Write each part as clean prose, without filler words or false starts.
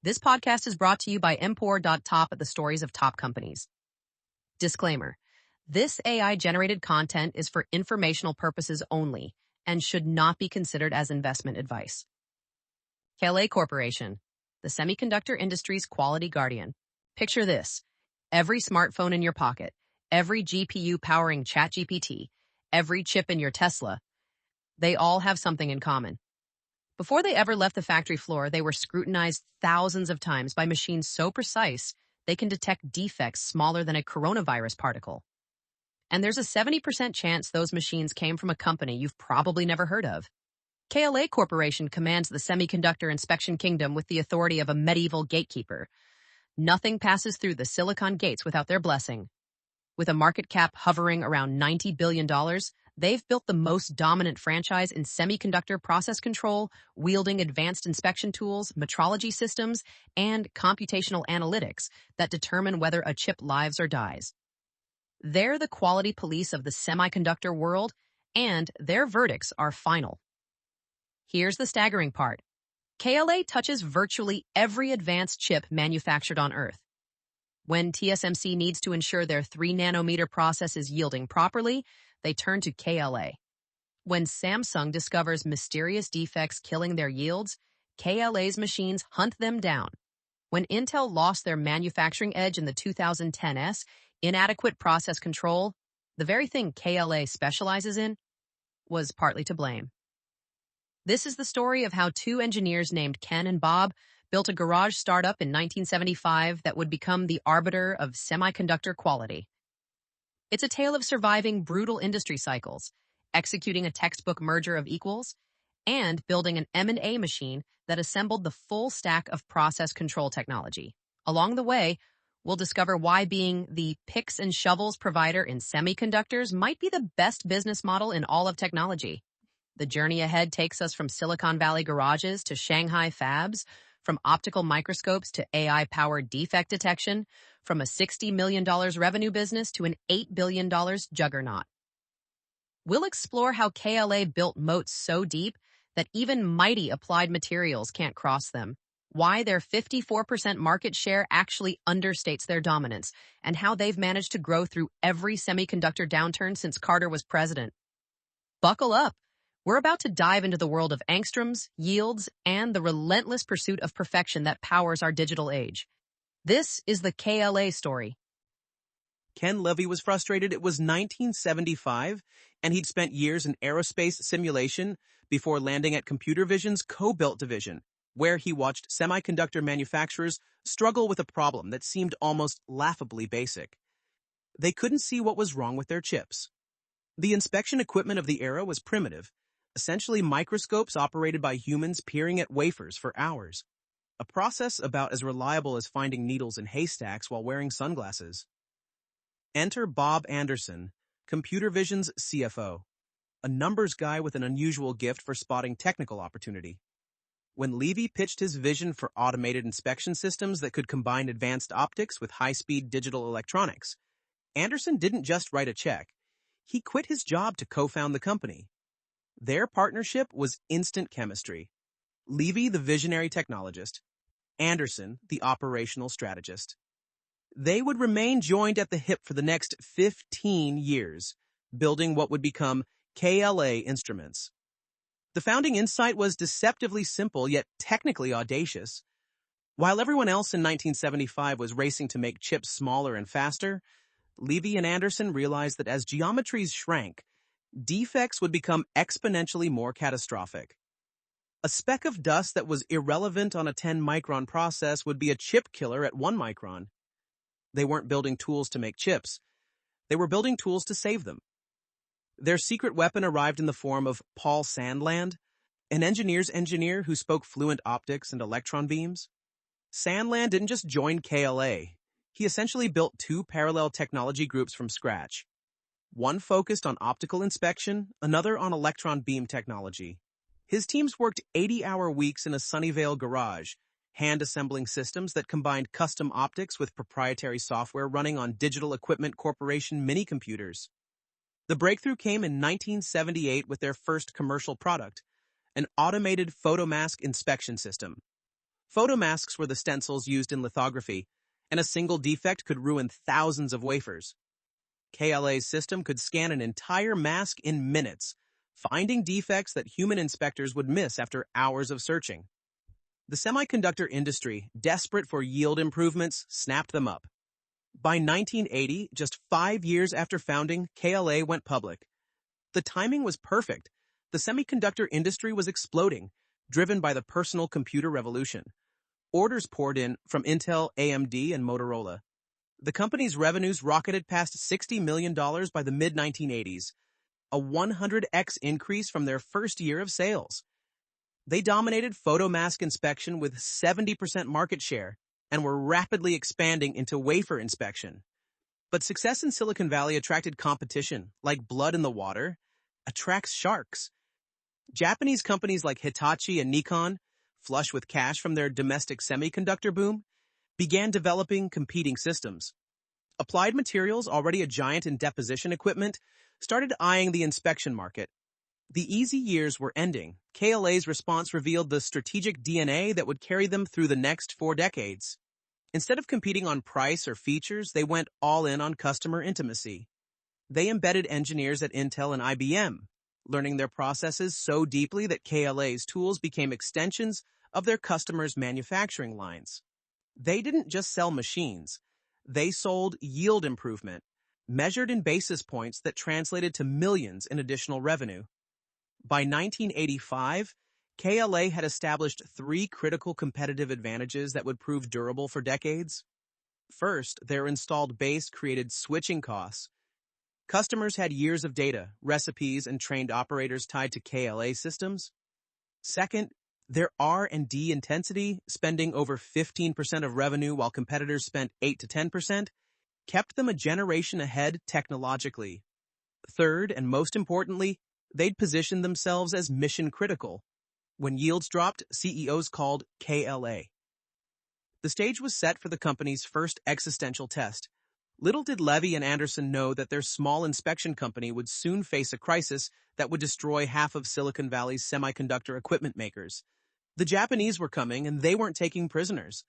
This podcast is brought to you by Empor.top at the stories of top companies. Disclaimer. This AI-generated content is for informational purposes only and should not be considered as investment advice. KLA Corporation, the semiconductor industry's quality guardian. Picture this. Every smartphone in your pocket, every GPU powering ChatGPT, every chip in your Tesla, they all have something in common. Before they ever left the factory floor, they were scrutinized thousands of times by machines so precise they can detect defects smaller than a coronavirus particle. And there's a 70% chance those machines came from a company you've probably never heard of. KLA Corporation commands the semiconductor inspection kingdom with the authority of a medieval gatekeeper. Nothing passes through the silicon gates without their blessing. With a market cap hovering around $90 billion, they've built the most dominant franchise in semiconductor process control, wielding advanced inspection tools, metrology systems, and computational analytics that determine whether a chip lives or dies. They're the quality police of the semiconductor world, and their verdicts are final. Here's the staggering part. KLA touches virtually every advanced chip manufactured on Earth. When TSMC needs to ensure their 3-nanometer process is yielding properly, they turn to KLA. When Samsung discovers mysterious defects killing their yields, KLA's machines hunt them down. When Intel lost their manufacturing edge in the 2010s, inadequate process control, the very thing KLA specializes in, was partly to blame. This is the story of how two engineers named Ken and Bob built a garage startup in 1975 that would become the arbiter of semiconductor quality. It's a tale of surviving brutal industry cycles, executing a textbook merger of equals, and building an M&A machine that assembled the full stack of process control technology. Along the way, we'll discover why being the picks and shovels provider in semiconductors might be the best business model in all of technology. The journey ahead takes us from Silicon Valley garages to Shanghai fabs, from optical microscopes to AI-powered defect detection, from a $60 million revenue business to an $8 billion juggernaut. We'll explore how KLA built moats so deep that even mighty Applied Materials can't cross them, why their 54% market share actually understates their dominance, and how they've managed to grow through every semiconductor downturn since Carter was president. Buckle up. We're about to dive into the world of angstroms, yields, and the relentless pursuit of perfection that powers our digital age. This is the KLA story. Ken Levy was frustrated. It was 1975, and he'd spent years in aerospace simulation before landing at Computer Vision's co-built division, where he watched semiconductor manufacturers struggle with a problem that seemed almost laughably basic. They couldn't see what was wrong with their chips. The inspection equipment of the era was primitive, essentially microscopes operated by humans peering at wafers for hours, a process about as reliable as finding needles in haystacks while wearing sunglasses. Enter Bob Anderson, Computer Vision's CFO, a numbers guy with an unusual gift for spotting technical opportunity. When Levy pitched his vision for automated inspection systems that could combine advanced optics with high-speed digital electronics, Anderson didn't just write a check. He quit his job to co-found the company. Their partnership was instant chemistry. Levy, the visionary technologist, Anderson, the operational strategist. They would remain joined at the hip for the next 15 years, building what would become KLA Instruments. The founding insight was deceptively simple yet technically audacious. While everyone else in 1975 was racing to make chips smaller and faster, Levy and Anderson realized that as geometries shrank, defects would become exponentially more catastrophic. A speck of dust that was irrelevant on a 10-micron process would be a chip killer at 1 micron. They weren't building tools to make chips. They were building tools to save them. Their secret weapon arrived in the form of Paul Sandland, an engineer's engineer who spoke fluent optics and electron beams. Sandland didn't just join KLA. He essentially built two parallel technology groups from scratch. One focused on optical inspection, another on electron beam technology. His teams worked 80-hour weeks in a Sunnyvale garage, hand-assembling systems that combined custom optics with proprietary software running on Digital Equipment Corporation mini-computers. The breakthrough came in 1978 with their first commercial product, an automated photomask inspection system. Photomasks were the stencils used in lithography, and a single defect could ruin thousands of wafers. KLA's system could scan an entire mask in minutes, finding defects that human inspectors would miss after hours of searching. The semiconductor industry, desperate for yield improvements, snapped them up. By 1980, just 5 years after founding, KLA went public. The timing was perfect. The semiconductor industry was exploding, driven by the personal computer revolution. Orders poured in from Intel, AMD, and Motorola. The company's revenues rocketed past $60 million by the mid-1980s, a 100x increase from their first year of sales. They dominated photomask inspection with 70% market share and were rapidly expanding into wafer inspection. But success in Silicon Valley attracted competition, like blood in the water attracts sharks. Japanese companies like Hitachi and Nikon, flush with cash from their domestic semiconductor boom, began developing competing systems. Applied Materials, already a giant in deposition equipment, started eyeing the inspection market. The easy years were ending. KLA's response revealed the strategic DNA that would carry them through the next 4 decades. Instead of competing on price or features, they went all in on customer intimacy. They embedded engineers at Intel and IBM, learning their processes so deeply that KLA's tools became extensions of their customers' manufacturing lines. They didn't just sell machines. They sold yield improvement, measured in basis points that translated to millions in additional revenue. By 1985, KLA had established 3 critical competitive advantages that would prove durable for decades. First, their installed base created switching costs. Customers had years of data, recipes, and trained operators tied to KLA systems. Second, their R&D intensity, spending over 15% of revenue while competitors spent 8 to 10%, kept them a generation ahead technologically. Third, and most importantly, they'd positioned themselves as mission-critical. When yields dropped, CEOs called KLA. The stage was set for the company's first existential test. Little did Levy and Anderson know that their small inspection company would soon face a crisis that would destroy half of Silicon Valley's semiconductor equipment makers. The Japanese were coming, and they weren't taking prisoners.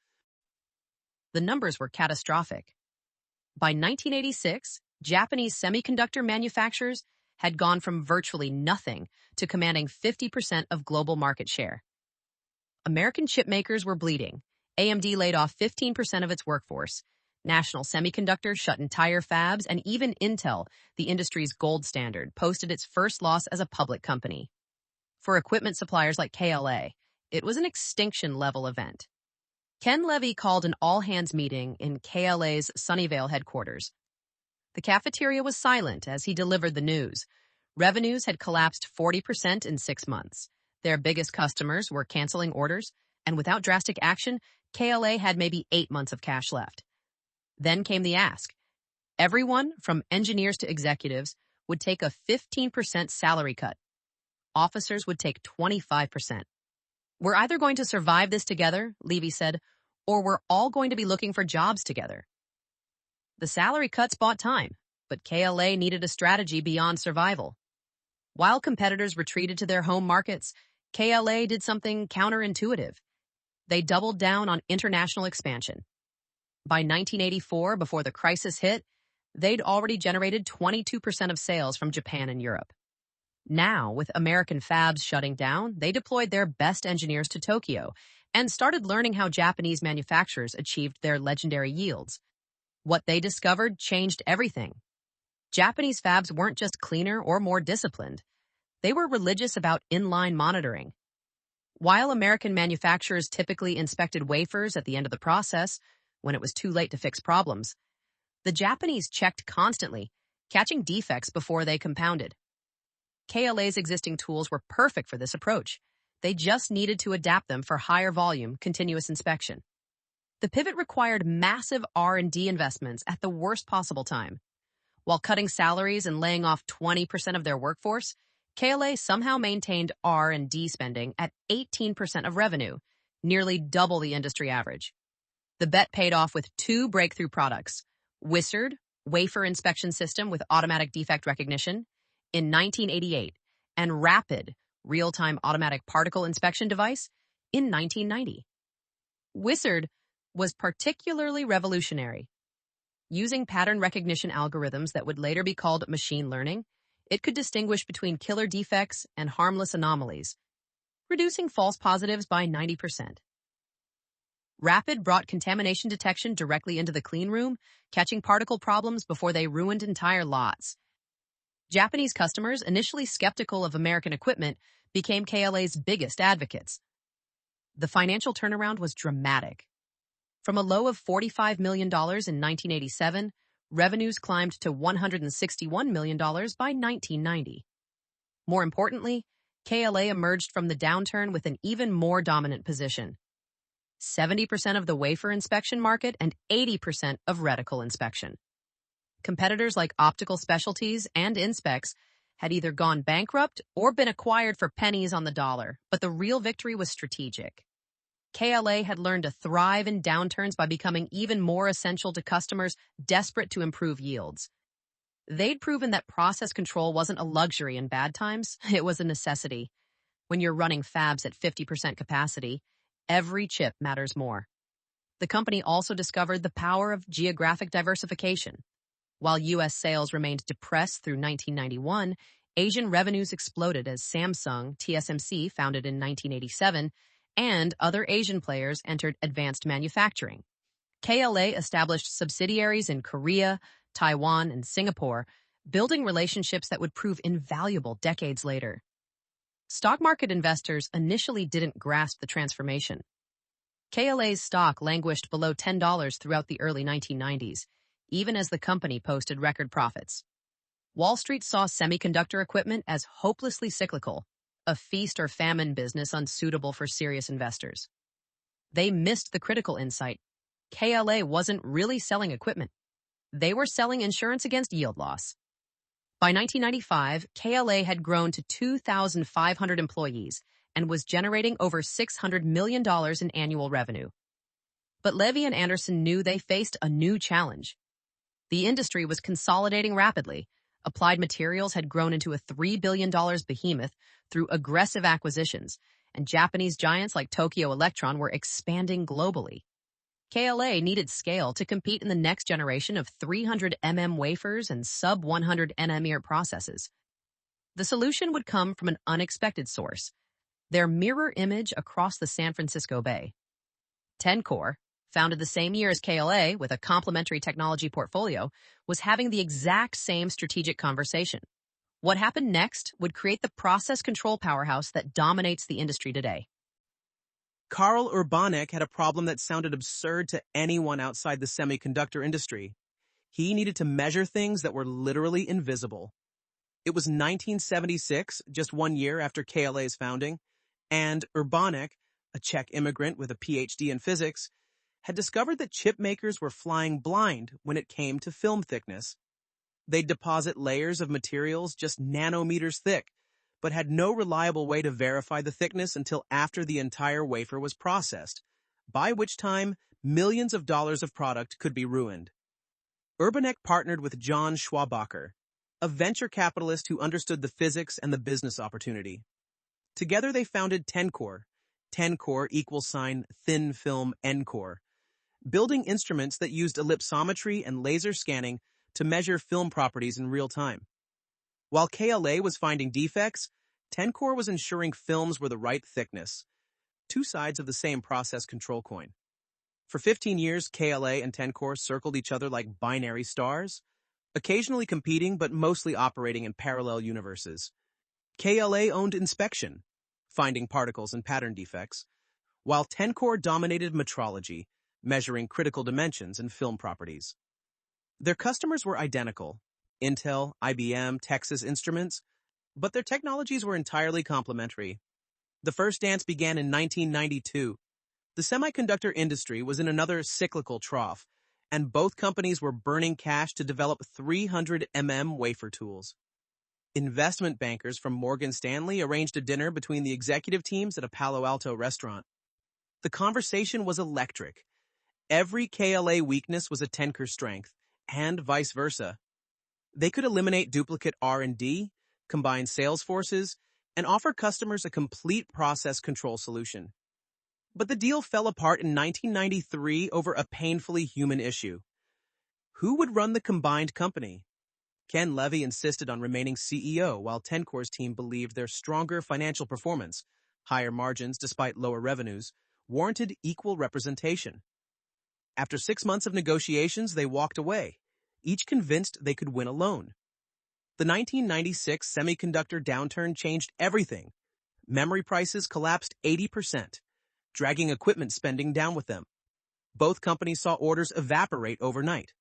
The numbers were catastrophic. By 1986, Japanese semiconductor manufacturers had gone from virtually nothing to commanding 50% of global market share. American chip makers were bleeding. AMD laid off 15% of its workforce. National Semiconductor shut entire fabs, and even Intel, the industry's gold standard, posted its first loss as a public company. For equipment suppliers like KLA, it was an extinction-level event. Ken Levy called an all-hands meeting in KLA's Sunnyvale headquarters. The cafeteria was silent as he delivered the news. Revenues had collapsed 40% in 6 months. Their biggest customers were canceling orders, and without drastic action, KLA had maybe 8 months of cash left. Then came the ask. Everyone, from engineers to executives, would take a 15% salary cut. Officers would take 25%. We're either going to survive this together, Levy said, or we're all going to be looking for jobs together. The salary cuts bought time, but KLA needed a strategy beyond survival. While competitors retreated to their home markets, KLA did something counterintuitive. They doubled down on international expansion. By 1984, before the crisis hit, they'd already generated 22% of sales from Japan and Europe. Now, with American fabs shutting down, they deployed their best engineers to Tokyo and started learning how Japanese manufacturers achieved their legendary yields. What they discovered changed everything. Japanese fabs weren't just cleaner or more disciplined. They were religious about inline monitoring. While American manufacturers typically inspected wafers at the end of the process, when it was too late to fix problems, the Japanese checked constantly, catching defects before they compounded. KLA's existing tools were perfect for this approach. They just needed to adapt them for higher volume, continuous inspection. The pivot required massive R&D investments at the worst possible time. While cutting salaries and laying off 20% of their workforce, KLA somehow maintained R&D spending at 18% of revenue, nearly double the industry average. The bet paid off with 2 breakthrough products, Wizard, wafer inspection system with automatic defect recognition, in 1988, and Rapid, real-time automatic particle inspection device, in 1990. Wizard was particularly revolutionary. Using pattern recognition algorithms that would later be called machine learning, it could distinguish between killer defects and harmless anomalies, reducing false positives by 90%. Rapid brought contamination detection directly into the clean room, catching particle problems before they ruined entire lots. Japanese customers, initially skeptical of American equipment, became KLA's biggest advocates. The financial turnaround was dramatic. From a low of $45 million in 1987, revenues climbed to $161 million by 1990. More importantly, KLA emerged from the downturn with an even more dominant position. 70% of the wafer inspection market and 80% of reticle inspection. Competitors like Optical Specialties and Inspecs had either gone bankrupt or been acquired for pennies on the dollar, but the real victory was strategic. KLA had learned to thrive in downturns by becoming even more essential to customers desperate to improve yields. They'd proven that process control wasn't a luxury in bad times, it was a necessity. When you're running fabs at 50% capacity, every chip matters more. The company also discovered the power of geographic diversification. While U.S. sales remained depressed through 1991, Asian revenues exploded as Samsung, TSMC, founded in 1987, and other Asian players entered advanced manufacturing. KLA established subsidiaries in Korea, Taiwan, and Singapore, building relationships that would prove invaluable decades later. Stock market investors initially didn't grasp the transformation. KLA's stock languished below $10 throughout the early 1990s, even as the company posted record profits. Wall Street saw semiconductor equipment as hopelessly cyclical, a feast or famine business unsuitable for serious investors. They missed the critical insight. KLA wasn't really selling equipment. They were selling insurance against yield loss. By 1995, KLA had grown to 2,500 employees and was generating over $600 million in annual revenue. But Levy and Anderson knew they faced a new challenge. The industry was consolidating rapidly. Applied Materials had grown into a $3 billion behemoth through aggressive acquisitions, and Japanese giants like Tokyo Electron were expanding globally. KLA needed scale to compete in the next generation of 300 mm wafers and sub-100 nanometer processes. The solution would come from an unexpected source, their mirror image across the San Francisco Bay. Tencor, founded the same year as KLA with a complementary technology portfolio, was having the exact same strategic conversation. What happened next would create the process control powerhouse that dominates the industry today. Karl Urbanek had a problem that sounded absurd to anyone outside the semiconductor industry. He needed to measure things that were literally invisible. It was 1976, just 1 year after KLA's founding, and Urbanek, a Czech immigrant with a PhD in physics, had discovered that chip makers were flying blind when it came to film thickness. They'd deposit layers of materials just nanometers thick, but had no reliable way to verify the thickness until after the entire wafer was processed, by which time millions of dollars of product could be ruined. Urbanek partnered with John Schwabacher, a venture capitalist who understood the physics and the business opportunity. Together they founded Tencor, thin film Encore, building instruments that used ellipsometry and laser scanning to measure film properties in real time. While KLA was finding defects, Tencor was ensuring films were the right thickness, two sides of the same process control coin. For 15 years, KLA and Tencor circled each other like binary stars, occasionally competing but mostly operating in parallel universes. KLA owned inspection, finding particles and pattern defects, while Tencor dominated metrology, measuring critical dimensions and film properties. Their customers were identical, Intel, IBM, Texas Instruments, but their technologies were entirely complementary. The first dance began in 1992. The semiconductor industry was in another cyclical trough, and both companies were burning cash to develop 300 mm wafer tools. Investment bankers from Morgan Stanley arranged a dinner between the executive teams at a Palo Alto restaurant. The conversation was electric. Every KLA weakness was a Tencor strength, and vice versa. They could eliminate duplicate R&D, combine sales forces, and offer customers a complete process control solution. But the deal fell apart in 1993 over a painfully human issue. Who would run the combined company? Ken Levy insisted on remaining CEO, while Tencor's team believed their stronger financial performance, higher margins despite lower revenues, warranted equal representation. After 6 months of negotiations, they walked away, each convinced they could win alone. The 1996 semiconductor downturn changed everything. Memory prices collapsed 80%, dragging equipment spending down with them. Both companies saw orders evaporate overnight.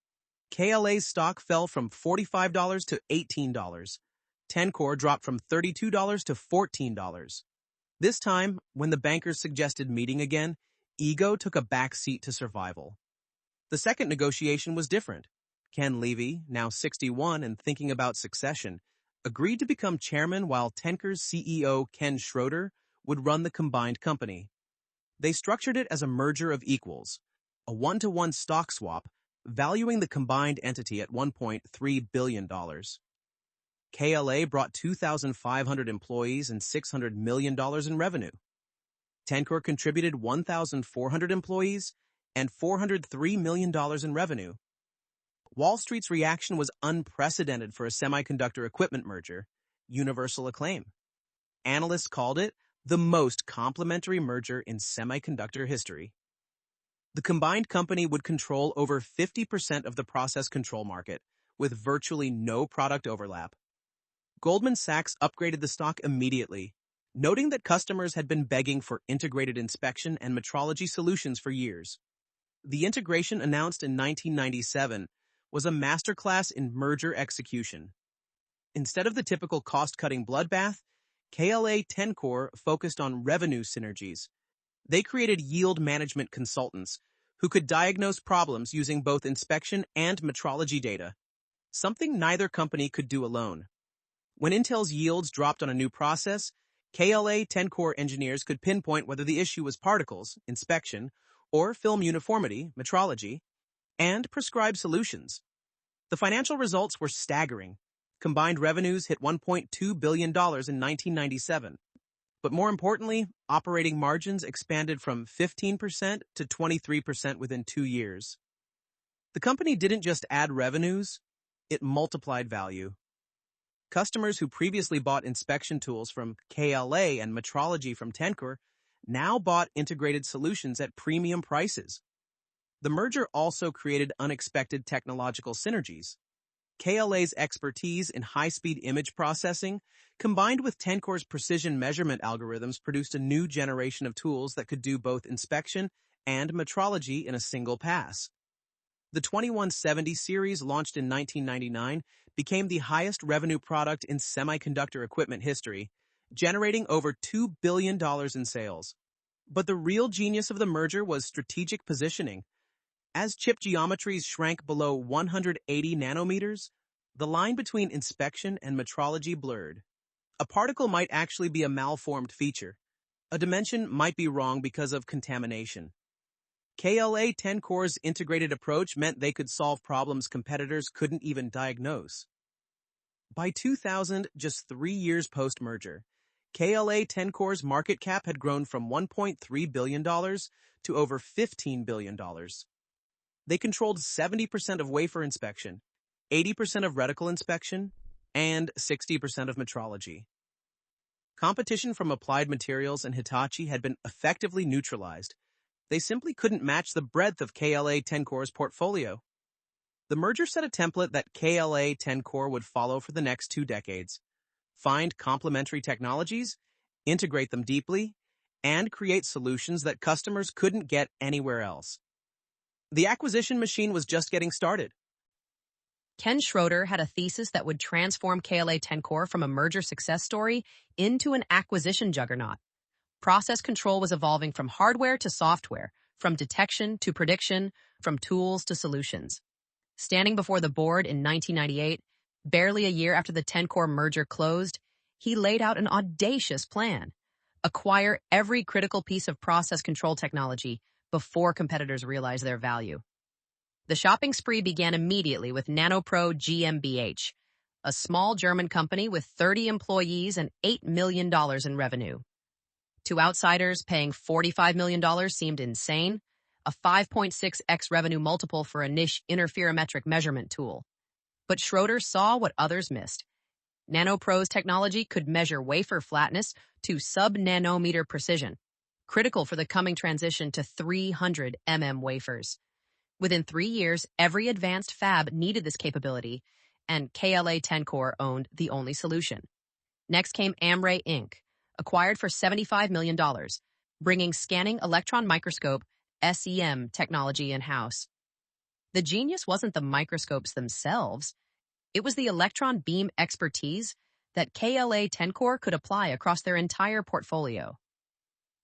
KLA's stock fell from $45 to $18. Tencor dropped from $32 to $14. This time, when the bankers suggested meeting again, ego took a back seat to survival. The second negotiation was different. Ken Levy, now 61 and thinking about succession, agreed to become chairman while Tencor's CEO Ken Schroeder would run the combined company. They structured it as a merger of equals, a one-to-one stock swap, valuing the combined entity at $1.3 billion. KLA brought 2,500 employees and $600 million in revenue. Tencor contributed 1,400 employees and $403 million in revenue. Wall Street's reaction was unprecedented for a semiconductor equipment merger, universal acclaim. Analysts called it the most complementary merger in semiconductor history. The combined company would control over 50% of the process control market, with virtually no product overlap. Goldman Sachs upgraded the stock immediately, noting that customers had been begging for integrated inspection and metrology solutions for years. The integration announced in 1997 was a masterclass in merger execution. Instead of the typical cost-cutting bloodbath, KLA Tencor focused on revenue synergies. They created yield management consultants who could diagnose problems using both inspection and metrology data, something neither company could do alone. When Intel's yields dropped on a new process, KLA Tencor engineers could pinpoint whether the issue was particles, inspection, or film uniformity, metrology, and prescribe solutions. The financial results were staggering. Combined revenues hit $1.2 billion in 1997. But more importantly, operating margins expanded from 15% to 23% within 2 years. The company didn't just add revenues, it multiplied value. Customers who previously bought inspection tools from KLA and metrology from Tencor now bought integrated solutions at premium prices. The merger also created unexpected technological synergies. KLA's expertise in high-speed image processing, combined with Tencor's precision measurement algorithms, produced a new generation of tools that could do both inspection and metrology in a single pass. The 2170 series, launched in 1999, became the highest revenue product in semiconductor equipment history, generating over $2 billion in sales. But the real genius of the merger was strategic positioning. As chip geometries shrank below 180 nanometers, the line between inspection and metrology blurred. A particle might actually be a malformed feature. A dimension might be wrong because of contamination. KLA Tencor's integrated approach meant they could solve problems competitors couldn't even diagnose. By 2000, just 3 years post-merger, KLA Tencor's market cap had grown from $1.3 billion to over $15 billion. They controlled 70% of wafer inspection, 80% of reticle inspection, and 60% of metrology. Competition from Applied Materials and Hitachi had been effectively neutralized. They simply couldn't match the breadth of KLA Tencor's portfolio. The merger set a template that KLA Tencor would follow for the next 2 decades. Find complementary technologies, integrate them deeply, and create solutions that customers couldn't get anywhere else. The acquisition machine was just getting started. Ken Schroeder had a thesis that would transform KLA Tencor from a merger success story into an acquisition juggernaut. Process control was evolving from hardware to software, from detection to prediction, from tools to solutions. Standing before the board in 1998, barely a year after the Tencor merger closed, he laid out an audacious plan: acquire every critical piece of process control technology before competitors realize their value. The shopping spree began immediately with NanoPro GmbH, a small German company with 30 employees and $8 million in revenue. To outsiders, paying $45 million seemed insane, a 5.6x revenue multiple for a niche interferometric measurement tool. But Schroeder saw what others missed. NanoPro's technology could measure wafer flatness to sub-nanometer precision, critical for the coming transition to 300 wafers. Within 3 years, every advanced fab needed this capability, and KLA Tencor owned the only solution. Next came Amray Inc., acquired for $75 million, bringing scanning electron microscope SEM technology in-house. The genius wasn't the microscopes themselves. It was the electron beam expertise that KLA Tencor could apply across their entire portfolio.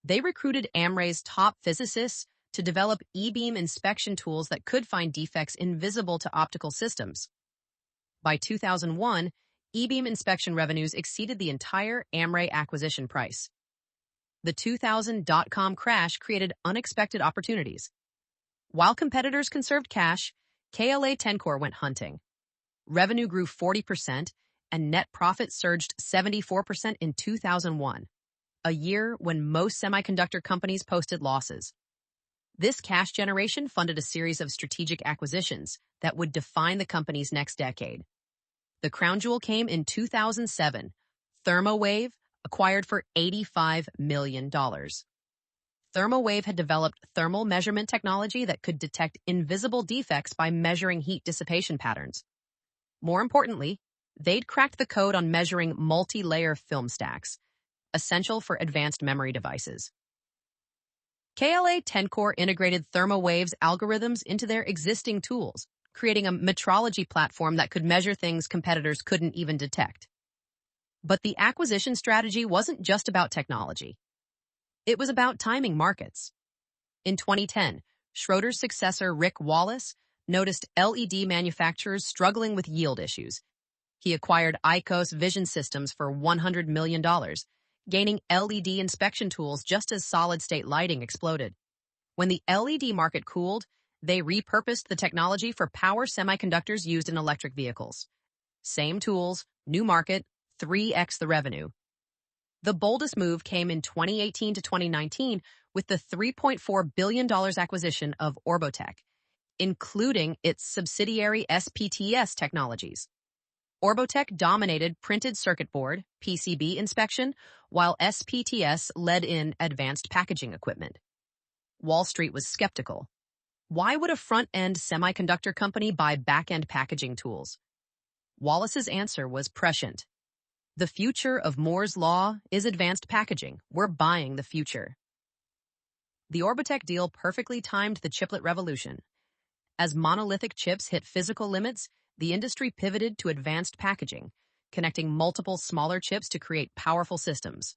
They recruited Amray's top physicists to develop e-beam inspection tools that could find defects invisible to optical systems. By 2001, e-beam inspection revenues exceeded the entire Amray acquisition price. The 2000 dot-com crash created unexpected opportunities. While competitors conserved cash, KLA Tencor went hunting. Revenue grew 40%, and net profit surged 74% in 2001, a year when most semiconductor companies posted losses. This cash generation funded a series of strategic acquisitions that would define the company's next decade. The crown jewel came in 2007. ThermoWave, acquired for $85 million. ThermoWave had developed thermal measurement technology that could detect invisible defects by measuring heat dissipation patterns. More importantly, they'd cracked the code on measuring multi-layer film stacks, essential for advanced memory devices. KLA Tencor integrated ThermoWave's algorithms into their existing tools, creating a metrology platform that could measure things competitors couldn't even detect. But the acquisition strategy wasn't just about technology. It was about timing markets. In 2010, Schroeder's successor Rick Wallace noticed LED manufacturers struggling with yield issues. He acquired ICOS Vision Systems for $100 million, gaining LED inspection tools just as solid-state lighting exploded. When the LED market cooled, they repurposed the technology for power semiconductors used in electric vehicles. Same tools, new market, 3x the revenue. The boldest move came in 2018 to 2019 with the $3.4 billion acquisition of Orbotech, including its subsidiary SPTS Technologies. Orbotech dominated printed circuit board, PCB inspection, while SPTS led in advanced packaging equipment. Wall Street was skeptical. Why would a front-end semiconductor company buy back-end packaging tools? Wallace's answer was prescient. The future of Moore's Law is advanced packaging. We're buying the future. The Orbotech deal perfectly timed the chiplet revolution. As monolithic chips hit physical limits, the industry pivoted to advanced packaging, connecting multiple smaller chips to create powerful systems.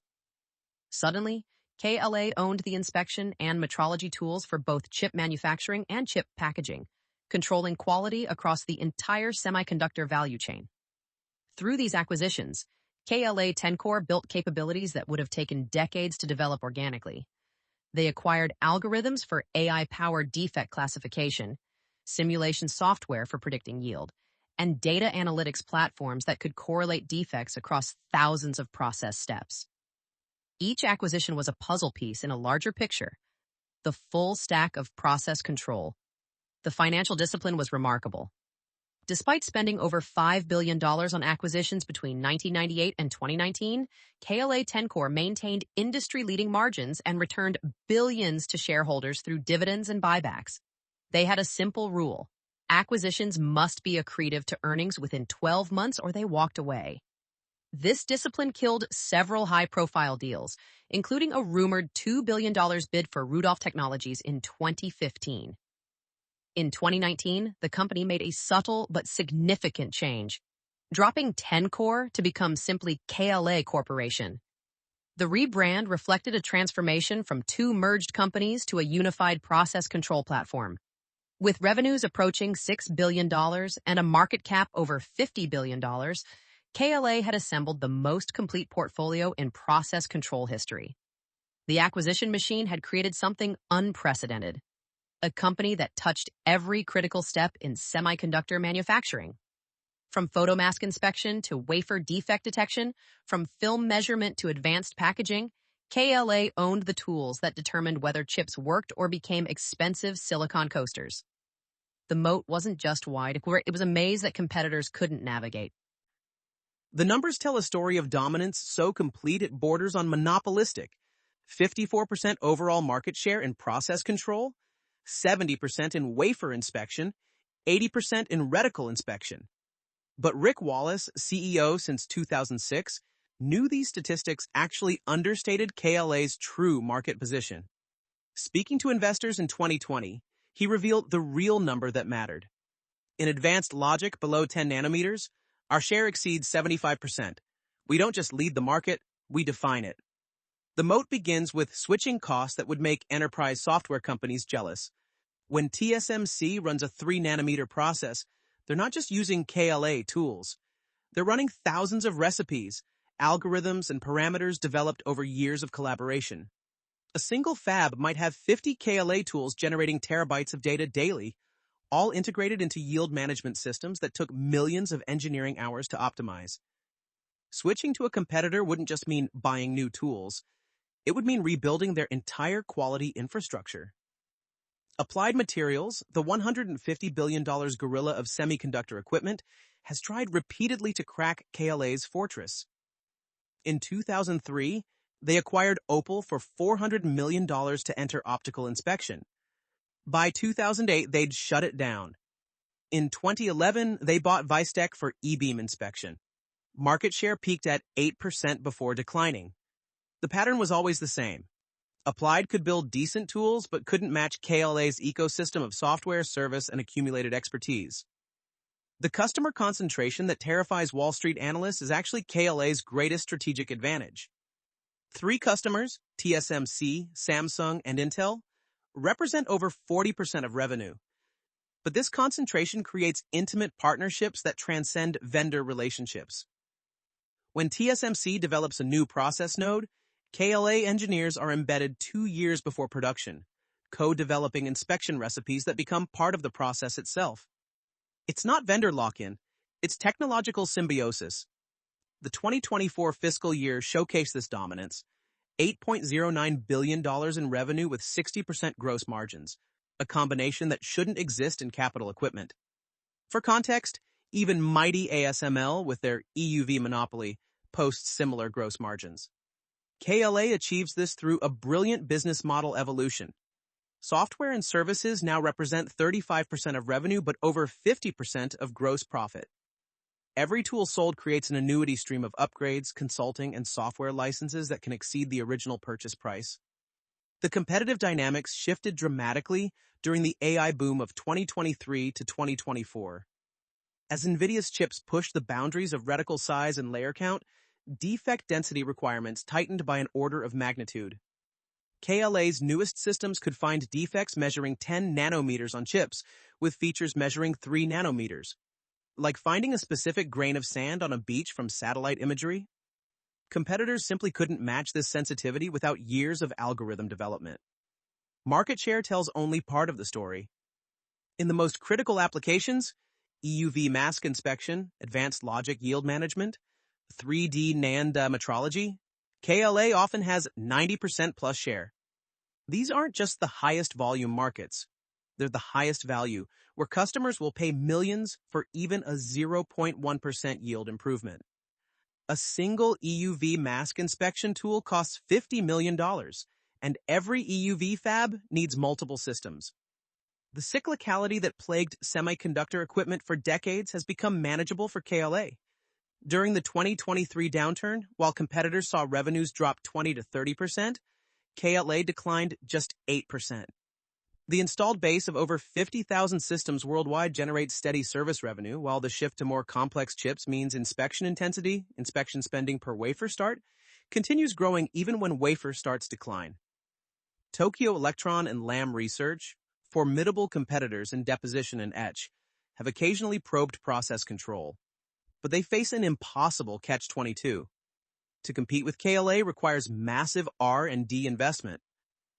Suddenly, KLA owned the inspection and metrology tools for both chip manufacturing and chip packaging, controlling quality across the entire semiconductor value chain. Through these acquisitions, KLA Tencor built capabilities that would have taken decades to develop organically. They acquired algorithms for AI-powered defect classification, simulation software for predicting yield, and data analytics platforms that could correlate defects across thousands of process steps. Each acquisition was a puzzle piece in a larger picture, the full stack of process control. The financial discipline was remarkable. Despite spending over $5 billion on acquisitions between 1998 and 2019, KLA Tencor maintained industry-leading margins and returned billions to shareholders through dividends and buybacks. They had a simple rule: acquisitions must be accretive to earnings within 12 months or they walked away. This discipline killed several high-profile deals, including a rumored $2 billion bid for Rudolph Technologies in 2015. In 2019, the company made a subtle but significant change, dropping Tencor to become simply KLA Corporation. The rebrand reflected a transformation from two merged companies to a unified process control platform. With revenues approaching $6 billion and a market cap over $50 billion, KLA had assembled the most complete portfolio in process control history. The acquisition machine had created something unprecedented: a company that touched every critical step in semiconductor manufacturing. From photomask inspection to wafer defect detection, from film measurement to advanced packaging, KLA owned the tools that determined whether chips worked or became expensive silicon coasters. The moat wasn't just wide, it was a maze that competitors couldn't navigate. The numbers tell a story of dominance so complete it borders on monopolistic. 54% overall market share in process control, 70% in wafer inspection, 80% in reticle inspection. But Rick Wallace, CEO since 2006, knew these statistics actually understated KLA's true market position. Speaking to investors in 2020, he revealed the real number that mattered. In advanced logic below 10 nanometers, our share exceeds 75%. We don't just lead the market, we define it. The moat begins with switching costs that would make enterprise software companies jealous. When TSMC runs a 3-nanometer process, they're not just using KLA tools. They're running thousands of recipes, algorithms, and parameters developed over years of collaboration. A single fab might have 50 KLA tools generating terabytes of data daily, all integrated into yield management systems that took millions of engineering hours to optimize. Switching to a competitor wouldn't just mean buying new tools. It would mean rebuilding their entire quality infrastructure. Applied Materials, the $150 billion gorilla of semiconductor equipment, has tried repeatedly to crack KLA's fortress. In 2003, they acquired Opal for $400 million to enter optical inspection. By 2008, they'd shut it down. In 2011, they bought Vicetech for e-beam inspection. Market share peaked at 8% before declining. The pattern was always the same. Applied could build decent tools, but couldn't match KLA's ecosystem of software, service, and accumulated expertise. The customer concentration that terrifies Wall Street analysts is actually KLA's greatest strategic advantage. 3 customers, TSMC, Samsung, and Intel, represent over 40% of revenue. But this concentration creates intimate partnerships that transcend vendor relationships. When TSMC develops a new process node, KLA engineers are embedded 2 years before production, co-developing inspection recipes that become part of the process itself. It's not vendor lock-in, it's technological symbiosis. The 2024 fiscal year showcased this dominance. $8.09 billion in revenue with 60% gross margins, a combination that shouldn't exist in capital equipment. For context, even mighty ASML, with their EUV monopoly, posts similar gross margins. KLA achieves this through a brilliant business model evolution. Software and services now represent 35% of revenue, but over 50% of gross profit. Every tool sold creates an annuity stream of upgrades, consulting, and software licenses that can exceed the original purchase price. The competitive dynamics shifted dramatically during the AI boom of 2023 to 2024. As NVIDIA's chips pushed the boundaries of reticle size and layer count, defect density requirements tightened by an order of magnitude. KLA's newest systems could find defects measuring 10 nanometers on chips, with features measuring 3 nanometers. Like finding a specific grain of sand on a beach from satellite imagery. Competitors simply couldn't match this sensitivity without years of algorithm development. Market share tells only part of the story. In the most critical applications, EUV mask inspection, advanced logic yield management, 3D NAND metrology, KLA often has 90% plus share. These aren't just the highest volume markets. They're the highest value, where customers will pay millions for even a 0.1% yield improvement. A single EUV mask inspection tool costs $50 million, and every EUV fab needs multiple systems. The cyclicality that plagued semiconductor equipment for decades has become manageable for KLA. During the 2023 downturn, while competitors saw revenues drop 20 to 30%, KLA declined just 8%. The installed base of over 50,000 systems worldwide generates steady service revenue, while the shift to more complex chips means inspection intensity, inspection spending per wafer start, continues growing even when wafer starts decline. Tokyo Electron and Lam Research, formidable competitors in deposition and etch, have occasionally probed process control. But they face an impossible catch-22. To compete with KLA requires massive R&D investment.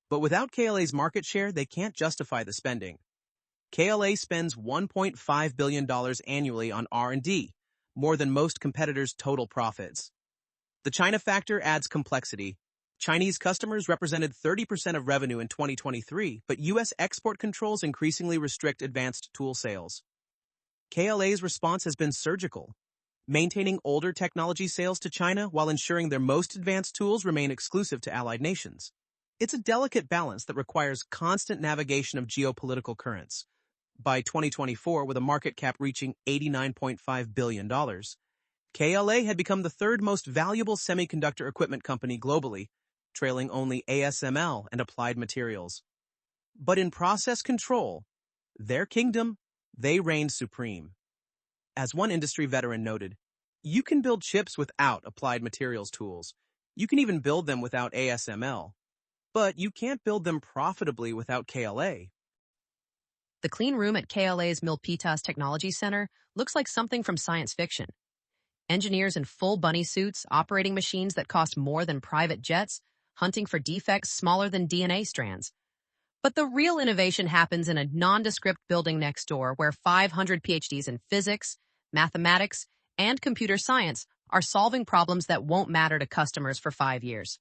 But without KLA's market share, they can't justify the spending. KLA spends $1.5 billion annually on R&D, more than most competitors' total profits. The China factor adds complexity. Chinese customers represented 30% of revenue in 2023, but U.S. export controls increasingly restrict advanced tool sales. KLA's response has been surgical, maintaining older technology sales to China while ensuring their most advanced tools remain exclusive to allied nations. It's a delicate balance that requires constant navigation of geopolitical currents. By 2024, with a market cap reaching $89.5 billion, KLA had become the third most valuable semiconductor equipment company globally, trailing only ASML and Applied Materials. But in process control, their kingdom, they reigned supreme. As one industry veteran noted, you can build chips without Applied Materials tools. You can even build them without ASML. But you can't build them profitably without KLA. The clean room at KLA's Milpitas Technology Center looks like something from science fiction. Engineers in full bunny suits operating machines that cost more than private jets, hunting for defects smaller than DNA strands. But the real innovation happens in a nondescript building next door where 500 PhDs in physics, mathematics, and computer science are solving problems that won't matter to customers for 5 years.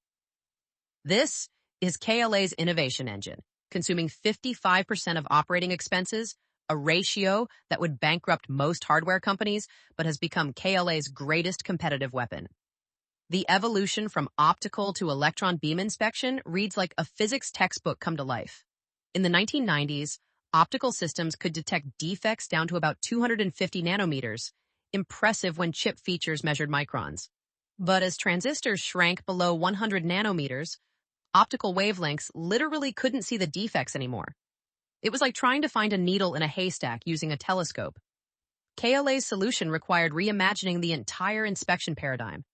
This is KLA's innovation engine, consuming 55% of operating expenses, a ratio that would bankrupt most hardware companies, but has become KLA's greatest competitive weapon. The evolution from optical to electron beam inspection reads like a physics textbook come to life. In the 1990s, optical systems could detect defects down to about 250 nanometers, impressive when chip features measured microns. But as transistors shrank below 100 nanometers, optical wavelengths literally couldn't see the defects anymore. It was like trying to find a needle in a haystack using a telescope. KLA's solution required reimagining the entire inspection paradigm.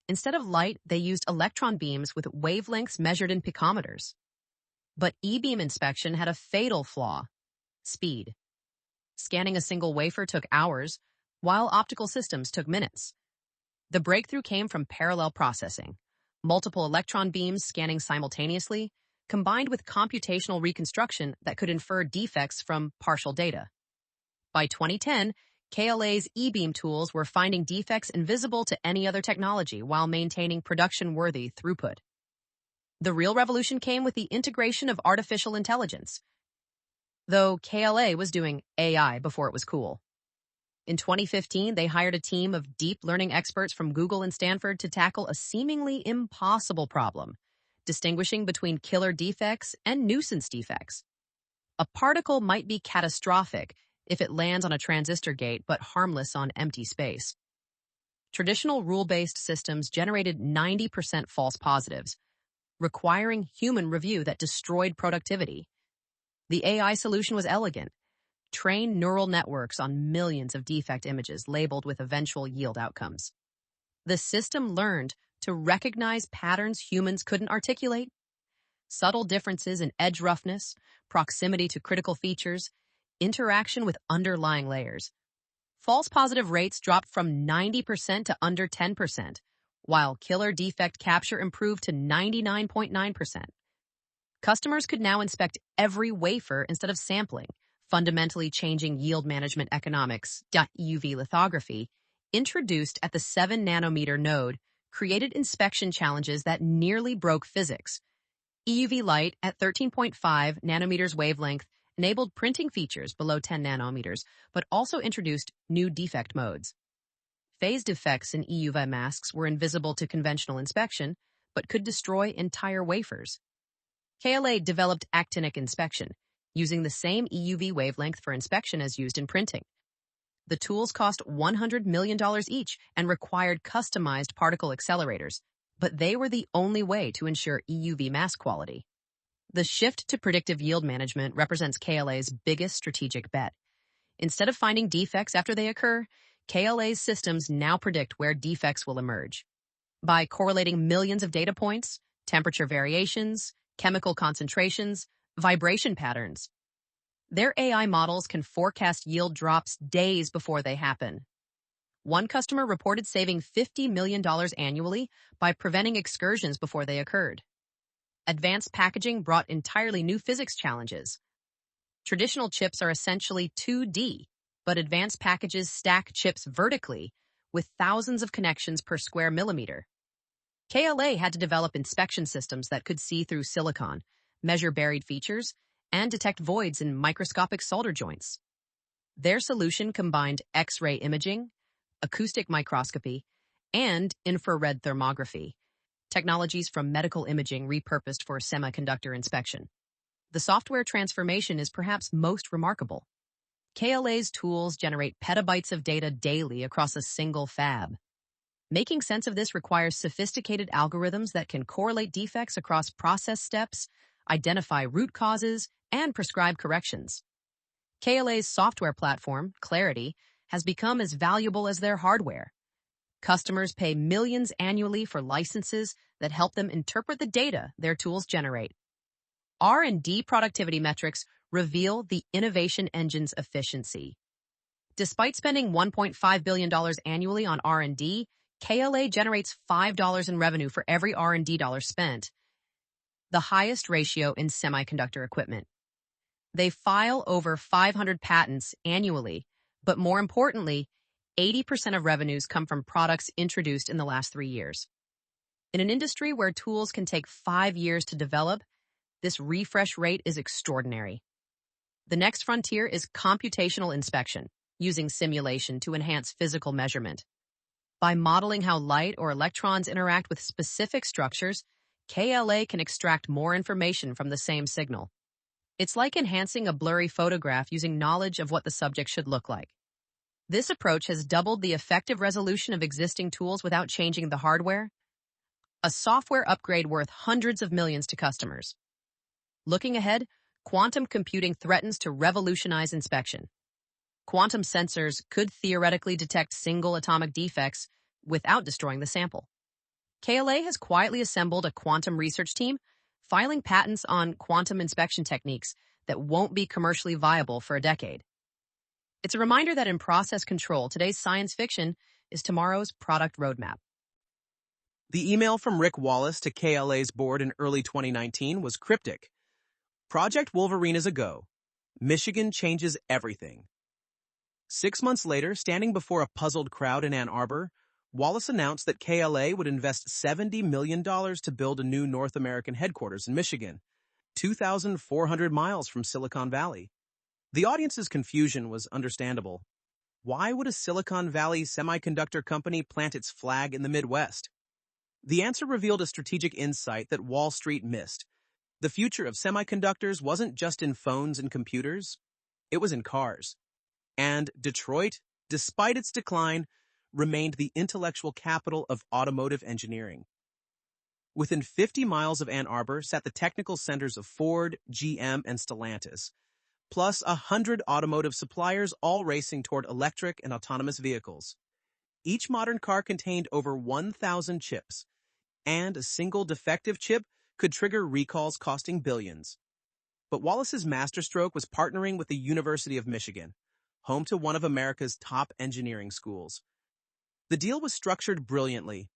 Instead of light, they used electron beams with wavelengths measured in picometers. But E-beam inspection had a fatal flaw: speed. Scanning a single wafer took hours, while optical systems took minutes. The breakthrough came from parallel processing. Multiple electron beams scanning simultaneously, combined with computational reconstruction that could infer defects from partial data. By 2010, KLA's E-beam tools were finding defects invisible to any other technology while maintaining production-worthy throughput. The real revolution came with the integration of artificial intelligence, though KLA was doing AI before it was cool. In 2015, they hired a team of deep learning experts from Google and Stanford to tackle a seemingly impossible problem: distinguishing between killer defects and nuisance defects. A particle might be catastrophic if it lands on a transistor gate, but harmless on empty space. Traditional rule-based systems generated 90% false positives, requiring human review that destroyed productivity. The AI solution was elegant: train neural networks on millions of defect images labeled with eventual yield outcomes. The system learned to recognize patterns humans couldn't articulate: subtle differences in edge roughness, proximity to critical features, interaction with underlying layers. False positive rates dropped from 90% to under 10%, while killer defect capture improved to 99.9%. Customers could now inspect every wafer instead of sampling, fundamentally changing yield management economics. EUV lithography, introduced at the 7-nanometer node, created inspection challenges that nearly broke physics. EUV light at 13.5 nanometers wavelength enabled printing features below 10 nanometers, but also introduced new defect modes. Phase defects in EUV masks were invisible to conventional inspection, but could destroy entire wafers. KLA developed actinic inspection, using the same EUV wavelength for inspection as used in printing. The tools cost $100 million each and required customized particle accelerators, but they were the only way to ensure EUV mask quality. The shift to predictive yield management represents KLA's biggest strategic bet. Instead of finding defects after they occur, KLA's systems now predict where defects will emerge. By correlating millions of data points, temperature variations, chemical concentrations, vibration patterns, their AI models can forecast yield drops days before they happen. One customer reported saving $50 million annually by preventing excursions before they occurred. Advanced packaging brought entirely new physics challenges. Traditional chips are essentially 2D, but advanced packages stack chips vertically with thousands of connections per square millimeter. KLA had to develop inspection systems that could see through silicon, measure buried features, and detect voids in microscopic solder joints. Their solution combined X-ray imaging, acoustic microscopy, and infrared thermography, technologies from medical imaging repurposed for semiconductor inspection. The software transformation is perhaps most remarkable. KLA's tools generate petabytes of data daily across a single fab. Making sense of this requires sophisticated algorithms that can correlate defects across process steps, identify root causes, and prescribe corrections. KLA's software platform, Clarity, has become as valuable as their hardware. Customers pay millions annually for licenses that help them interpret the data their tools generate. R&D productivity metrics reveal the innovation engine's efficiency. Despite spending $1.5 billion annually on R&D, KLA generates $5 in revenue for every R&D dollar spent, the highest ratio in semiconductor equipment. They file over 500 patents annually, but more importantly, 80% of revenues come from products introduced in the last 3 years. In an industry where tools can take 5 years to develop, this refresh rate is extraordinary. The next frontier is computational inspection, using simulation to enhance physical measurement. By modeling how light or electrons interact with specific structures, KLA can extract more information from the same signal. It's like enhancing a blurry photograph using knowledge of what the subject should look like. This approach has doubled the effective resolution of existing tools without changing the hardware, a software upgrade worth hundreds of millions to customers. Looking ahead, quantum computing threatens to revolutionize inspection. Quantum sensors could theoretically detect single atomic defects without destroying the sample. KLA has quietly assembled a quantum research team, filing patents on quantum inspection techniques that won't be commercially viable for a decade. It's a reminder that in process control, today's science fiction is tomorrow's product roadmap. The email from Rick Wallace to KLA's board in early 2019 was cryptic. Project Wolverine is a go. Michigan changes everything. 6 months later, standing before a puzzled crowd in Ann Arbor, Wallace announced that KLA would invest $70 million to build a new North American headquarters in Michigan, 2,400 miles from Silicon Valley. The audience's confusion was understandable. Why would a Silicon Valley semiconductor company plant its flag in the Midwest? The answer revealed a strategic insight that Wall Street missed. The future of semiconductors wasn't just in phones and computers, it was in cars. And Detroit, despite its decline, remained the intellectual capital of automotive engineering. Within 50 miles of Ann Arbor sat the technical centers of Ford, GM, and Stellantis, plus 100 automotive suppliers all racing toward electric and autonomous vehicles. Each modern car contained over 1,000 chips, and a single defective chip could trigger recalls costing billions. But Wallace's masterstroke was partnering with the University of Michigan, home to one of America's top engineering schools. The deal was structured brilliantly.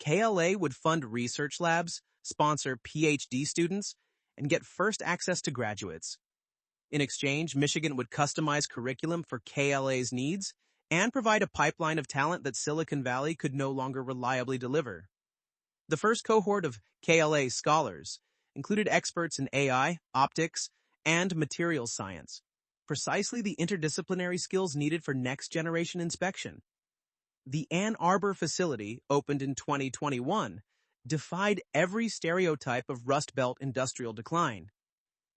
KLA would fund research labs, sponsor PhD students, and get first access to graduates. In exchange, Michigan would customize curriculum for KLA's needs and provide a pipeline of talent that Silicon Valley could no longer reliably deliver. The first cohort of KLA scholars included experts in AI, optics, and materials science, precisely the interdisciplinary skills needed for next-generation inspection. The Ann Arbor facility, opened in 2021, defied every stereotype of Rust Belt industrial decline.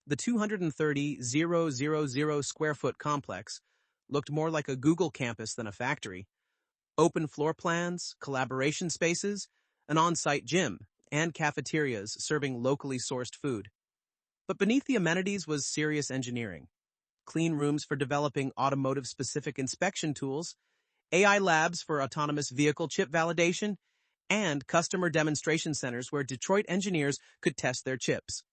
The 230,000 square foot complex looked more like a Google campus than a factory. Open floor plans, collaboration spaces, an on-site gym, and cafeterias serving locally sourced food. But beneath the amenities was serious engineering. Clean rooms for developing automotive-specific inspection tools, AI labs for autonomous vehicle chip validation, and customer demonstration centers where Detroit engineers could test their chips.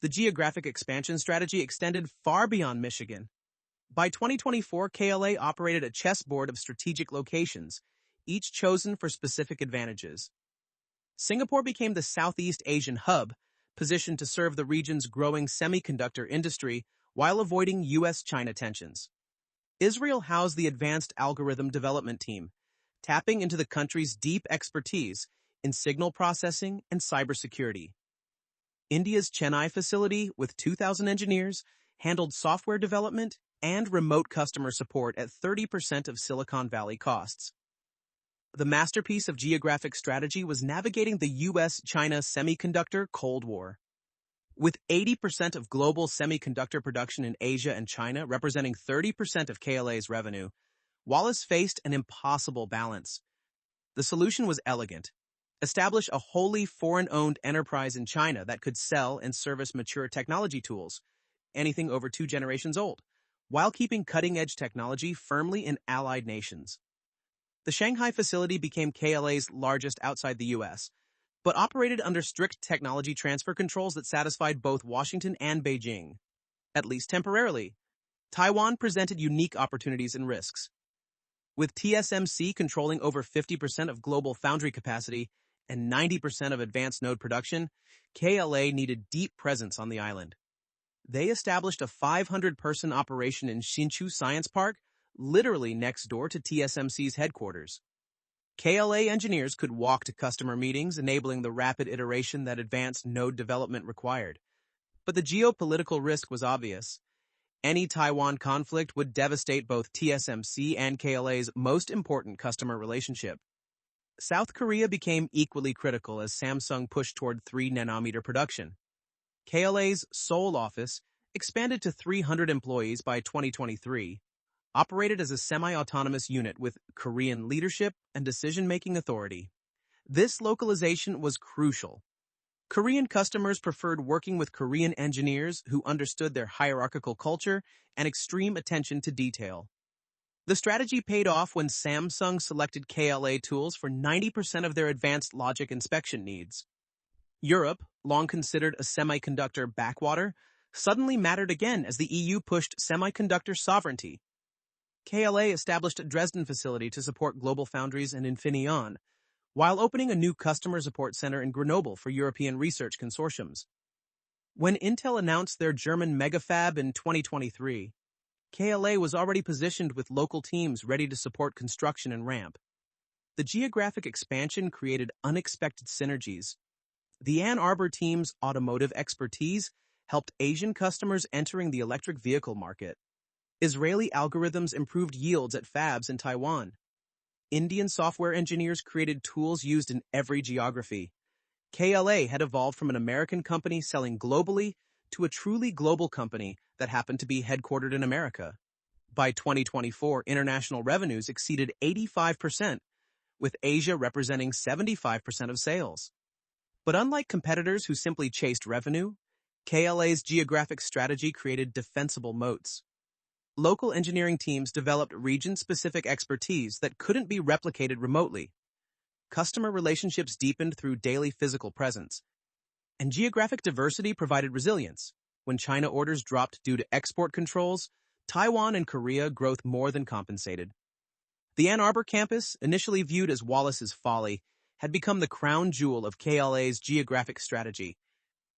The geographic expansion strategy extended far beyond Michigan. By 2024, KLA operated a chessboard of strategic locations, each chosen for specific advantages. Singapore became the Southeast Asian hub, positioned to serve the region's growing semiconductor industry while avoiding U.S.-China tensions. Israel housed the Advanced Algorithm Development Team, tapping into the country's deep expertise in signal processing and cybersecurity. India's Chennai facility, with 2,000 engineers, handled software development and remote customer support at 30% of Silicon Valley costs. The masterpiece of geographic strategy was navigating the US-China semiconductor Cold War. With 80% of global semiconductor production in Asia and China representing 30% of KLA's revenue, Wallace faced an impossible balance. The solution was elegant. Establish a wholly foreign-owned enterprise in China that could sell and service mature technology tools, anything over 2 generations old, while keeping cutting-edge technology firmly in allied nations. The Shanghai facility became KLA's largest outside the US, but operated under strict technology transfer controls that satisfied both Washington and Beijing. At least temporarily, Taiwan presented unique opportunities and risks. With TSMC controlling over 50% of global foundry capacity and 90% of advanced node production, KLA needed deep presence on the island. They established a 500-person operation in Hsinchu Science Park, literally next door to TSMC's headquarters. KLA engineers could walk to customer meetings, enabling the rapid iteration that advanced node development required. But the geopolitical risk was obvious. Any Taiwan conflict would devastate both TSMC and KLA's most important customer relationship. South Korea became equally critical as Samsung pushed toward 3-nanometer production. KLA's Seoul office, expanded to 300 employees by 2023, operated as a semi-autonomous unit with Korean leadership and decision-making authority. This localization was crucial. Korean customers preferred working with Korean engineers who understood their hierarchical culture and extreme attention to detail. The strategy paid off when Samsung selected KLA tools for 90% of their advanced logic inspection needs. Europe, long considered a semiconductor backwater, suddenly mattered again as the EU pushed semiconductor sovereignty. KLA established a Dresden facility to support global foundries and Infineon, while opening a new customer support center in Grenoble for European research consortiums. When Intel announced their German megafab in 2023, KLA was already positioned with local teams ready to support construction and ramp. The geographic expansion created unexpected synergies. The Ann Arbor team's automotive expertise helped Asian customers entering the electric vehicle market. Israeli algorithms improved yields at fabs in Taiwan. Indian software engineers created tools used in every geography. KLA had evolved from an American company selling globally to a truly global company that happened to be headquartered in America. By 2024, international revenues exceeded 85%, with Asia representing 75% of sales. But unlike competitors who simply chased revenue, KLA's geographic strategy created defensible moats. Local engineering teams developed region-specific expertise that couldn't be replicated remotely. Customer relationships deepened through daily physical presence. And geographic diversity provided resilience. When China orders dropped due to export controls, Taiwan and Korea growth more than compensated. The Ann Arbor campus, initially viewed as Wallace's folly, had become the crown jewel of KLA's geographic strategy.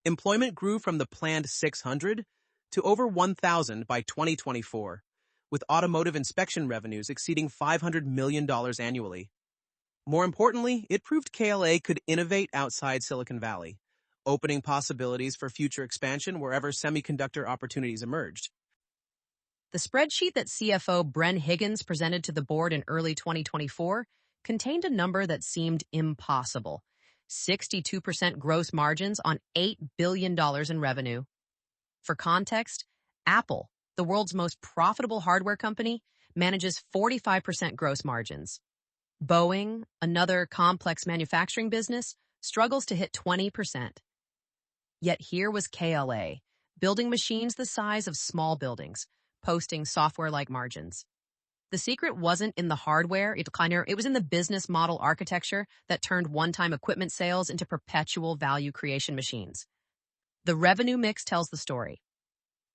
Employment grew from the planned 600 to over 1,000 by 2024, with automotive inspection revenues exceeding $500 million annually. More importantly, it proved KLA could innovate outside Silicon Valley, opening possibilities for future expansion wherever semiconductor opportunities emerged. The spreadsheet that CFO Bren Higgins presented to the board in early 2024 contained a number that seemed impossible: 62% gross margins on $8 billion in revenue. For context, Apple, the world's most profitable hardware company, manages 45% gross margins. Boeing, another complex manufacturing business, struggles to hit 20%. Yet here was KLA, building machines the size of small buildings, posting software-like margins. The secret wasn't in the hardware, it was in the business model architecture that turned one-time equipment sales into perpetual value creation machines. The revenue mix tells the story.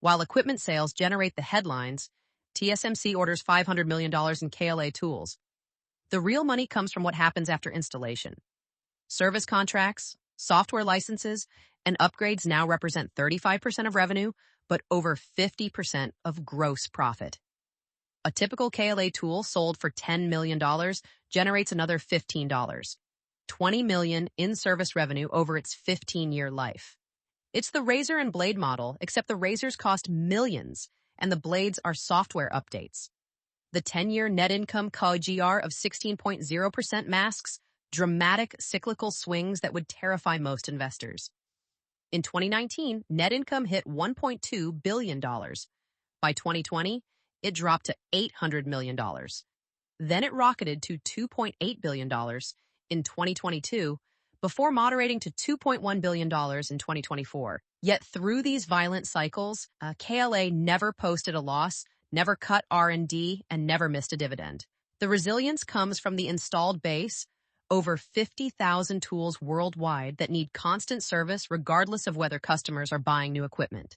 While equipment sales generate the headlines, TSMC orders $500 million in KLA tools. The real money comes from what happens after installation. Service contracts, software licenses, and upgrades now represent 35% of revenue, but over 50% of gross profit. A typical KLA tool sold for $10 million generates another $15. $20 million in-service revenue over its 15-year life. It's the razor and blade model, except the razors cost millions, and the blades are software updates. The 10-year net income CAGR of 16.0% masks dramatic cyclical swings that would terrify most investors. In 2019, net income hit $1.2 billion. By 2020, it dropped to $800 million. Then it rocketed to $2.8 billion in 2022, before moderating to $2.1 billion in 2024. Yet through these violent cycles, KLA never posted a loss, never cut R&D, and never missed a dividend. The resilience comes from the installed base, over 50,000 tools worldwide that need constant service regardless of whether customers are buying new equipment.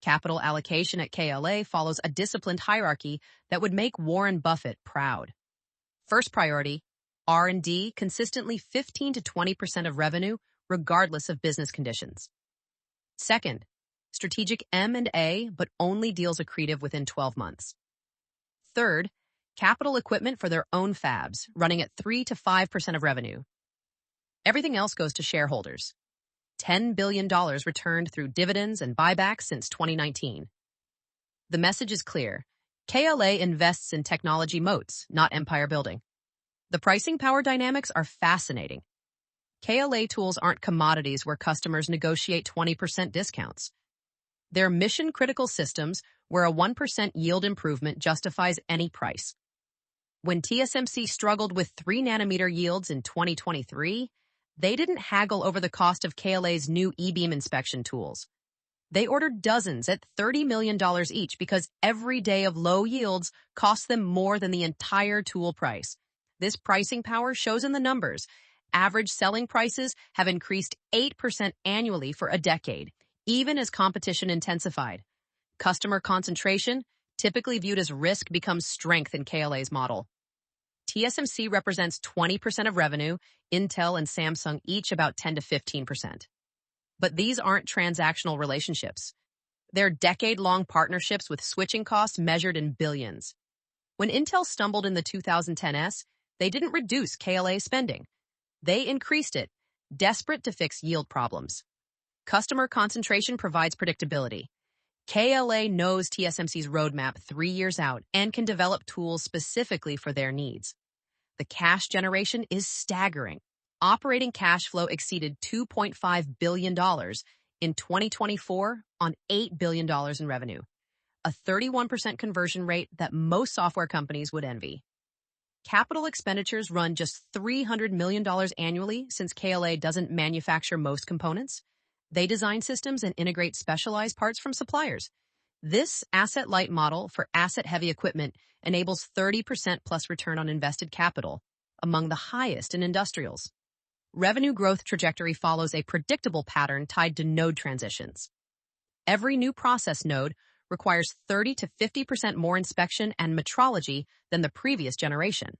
Capital allocation at KLA follows a disciplined hierarchy that would make Warren Buffett proud. First priority, R&D, consistently 15 to 20% of revenue, regardless of business conditions. Second, strategic M&A, but only deals accretive within 12 months. Third, capital equipment for their own fabs, running at 3 to 5% of revenue. Everything else goes to shareholders. $10 billion returned through dividends and buybacks since 2019. The message is clear. KLA invests in technology moats, not empire building. The pricing power dynamics are fascinating. KLA tools aren't commodities where customers negotiate 20% discounts. They're mission-critical systems where a 1% yield improvement justifies any price. When TSMC struggled with 3-nanometer yields in 2023, they didn't haggle over the cost of KLA's new E-beam inspection tools. They ordered dozens at $30 million each because every day of low yields cost them more than the entire tool price. This pricing power shows in the numbers. Average selling prices have increased 8% annually for a decade, even as competition intensified. Customer concentration, typically viewed as risk, becomes strength in KLA's model. TSMC represents 20% of revenue, Intel and Samsung each about 10 to 15%. But these aren't transactional relationships. They're decade-long partnerships with switching costs measured in billions. When Intel stumbled in the 2010s, they didn't reduce KLA spending. They increased it, desperate to fix yield problems. Customer concentration provides predictability. KLA knows TSMC's roadmap 3 years out and can develop tools specifically for their needs. The cash generation is staggering. Operating cash flow exceeded $2.5 billion in 2024 on $8 billion in revenue, a 31% conversion rate that most software companies would envy. Capital expenditures run just $300 million annually since KLA doesn't manufacture most components. They design systems and integrate specialized parts from suppliers. This asset-light model for asset-heavy equipment enables 30% plus return on invested capital, among the highest in industrials. Revenue growth trajectory follows a predictable pattern tied to node transitions. Every new process node requires 30 to 50% more inspection and metrology than the previous generation.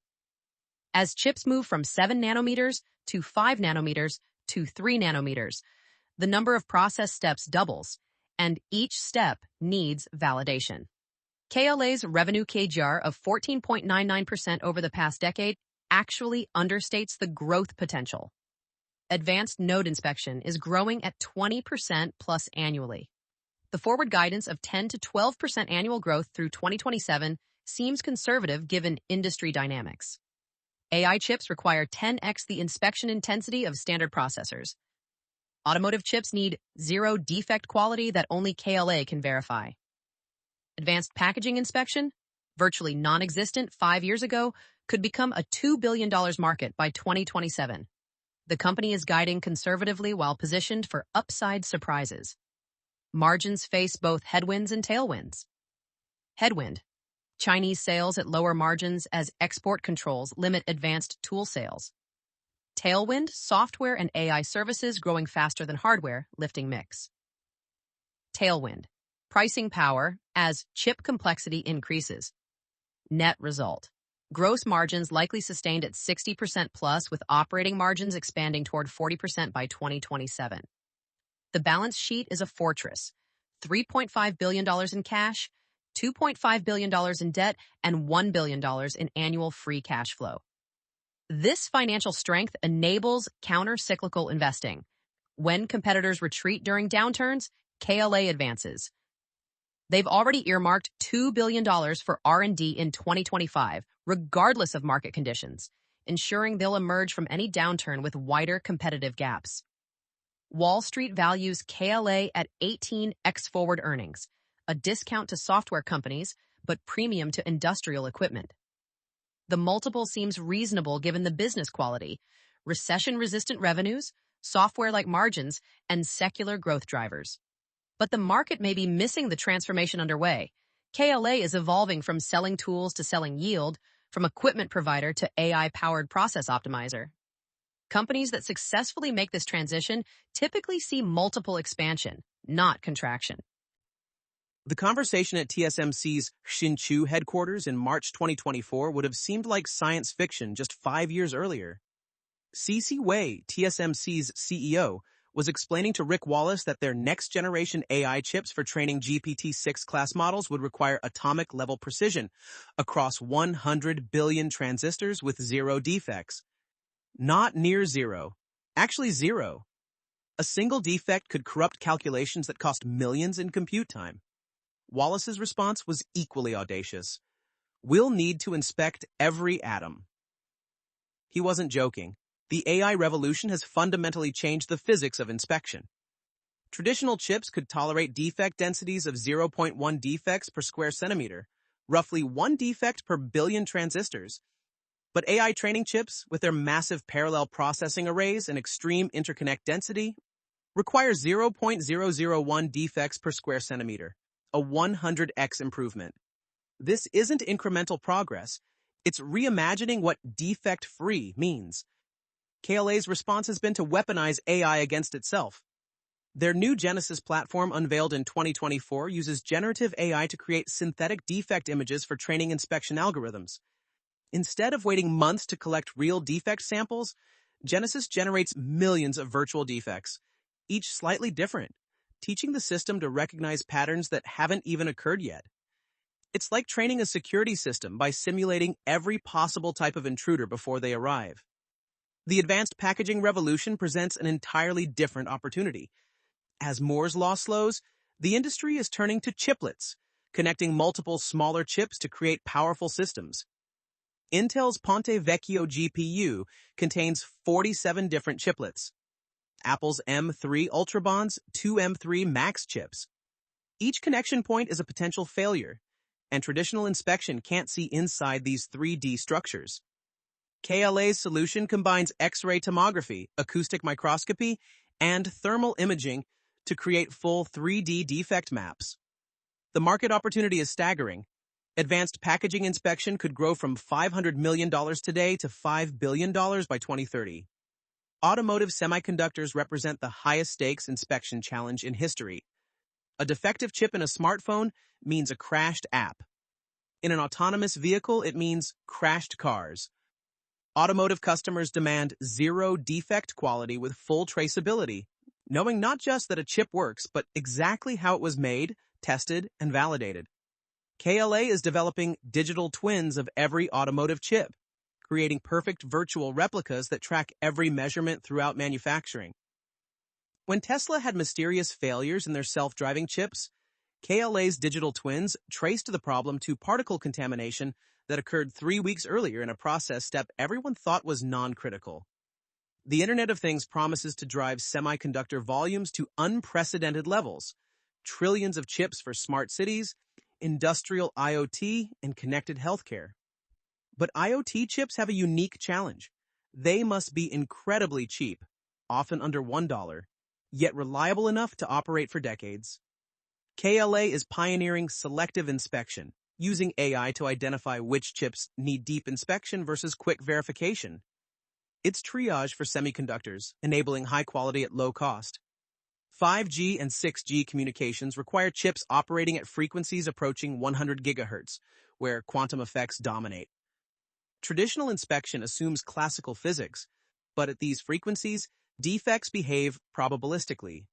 As chips move from 7 nanometers to 5 nanometers to 3 nanometers, the number of process steps doubles, and each step needs validation. KLA's revenue CAGR of 14.99% over the past decade actually understates the growth potential. Advanced node inspection is growing at 20% plus annually. The forward guidance of 10 to 12% annual growth through 2027 seems conservative given industry dynamics. AI chips require 10x the inspection intensity of standard processors. Automotive chips need zero defect quality that only KLA can verify. Advanced packaging inspection, virtually non-existent 5 years ago, could become a $2 billion market by 2027. The company is guiding conservatively while positioned for upside surprises. Margins face both headwinds and tailwinds. Headwind: Chinese sales at lower margins as export controls limit advanced tool sales. Tailwind: software and AI services growing faster than hardware, lifting mix. Tailwind: pricing power as chip complexity increases. Net result: gross margins likely sustained at 60% plus, with operating margins expanding toward 40% by 2027. The balance sheet is a fortress: $3.5 billion in cash, $2.5 billion in debt, and $1 billion in annual free cash flow. This financial strength enables counter-cyclical investing. When competitors retreat during downturns, KLA advances. They've already earmarked $2 billion for R&D in 2025, regardless of market conditions, ensuring they'll emerge from any downturn with wider competitive gaps. Wall Street values KLA at 18x forward earnings, a discount to software companies, but premium to industrial equipment. The multiple seems reasonable given the business quality, recession-resistant revenues, software-like margins, and secular growth drivers. But the market may be missing the transformation underway. KLA is evolving from selling tools to selling yield, from equipment provider to AI-powered process optimizer. Companies that successfully make this transition typically see multiple expansion, not contraction. The conversation at TSMC's Hsinchu headquarters in March 2024 would have seemed like science fiction just 5 years earlier. C.C. Wei, TSMC's CEO, was explaining to Rick Wallace that their next-generation AI chips for training GPT-6 class models would require atomic-level precision across 100 billion transistors with 0 defects. Not near zero. Actually zero. A single defect could corrupt calculations that cost millions in compute time. Wallace's response was equally audacious. We'll need to inspect every atom. He wasn't joking. The AI revolution has fundamentally changed the physics of inspection. Traditional chips could tolerate defect densities of 0.1 defects per square centimeter, roughly 1 defect per billion transistors. But AI training chips, with their massive parallel processing arrays and extreme interconnect density, require 0.001 defects per square centimeter, a 100x improvement. This isn't incremental progress. It's reimagining what defect-free means. KLA's response has been to weaponize AI against itself. Their new Genesis platform, unveiled in 2024, uses generative AI to create synthetic defect images for training inspection algorithms. Instead of waiting months to collect real defect samples, Genesis generates millions of virtual defects, each slightly different, teaching the system to recognize patterns that haven't even occurred yet. It's like training a security system by simulating every possible type of intruder before they arrive. The advanced packaging revolution presents an entirely different opportunity. As Moore's law slows, the industry is turning to chiplets, connecting multiple smaller chips to create powerful systems. Intel's Ponte Vecchio GPU contains 47 different chiplets. Apple's M3 Ultrabond's 2 M3 Max chips. Each connection point is a potential failure, and traditional inspection can't see inside these 3D structures. KLA's solution combines X-ray tomography, acoustic microscopy, and thermal imaging to create full 3D defect maps. The market opportunity is staggering. Advanced packaging inspection could grow from $500 million today to $5 billion by 2030. Automotive semiconductors represent the highest stakes inspection challenge in history. A defective chip in a smartphone means a crashed app. In an autonomous vehicle, it means crashed cars. Automotive customers demand zero defect quality with full traceability, knowing not just that a chip works, but exactly how it was made, tested, and validated. KLA is developing digital twins of every automotive chip, creating perfect virtual replicas that track every measurement throughout manufacturing. When Tesla had mysterious failures in their self-driving chips, KLA's digital twins traced the problem to particle contamination that occurred 3 weeks earlier in a process step everyone thought was non-critical. The Internet of Things promises to drive semiconductor volumes to unprecedented levels, trillions of chips for smart cities, industrial IoT, and connected healthcare. But IoT chips have a unique challenge. They must be incredibly cheap, often under $1, yet reliable enough to operate for decades. KLA is pioneering selective inspection, using AI to identify which chips need deep inspection versus quick verification. It's triage for semiconductors, enabling high quality at low cost. 5G and 6G communications require chips operating at frequencies approaching 100 gigahertz, where quantum effects dominate. Traditional inspection assumes classical physics, but at these frequencies, defects behave probabilistically.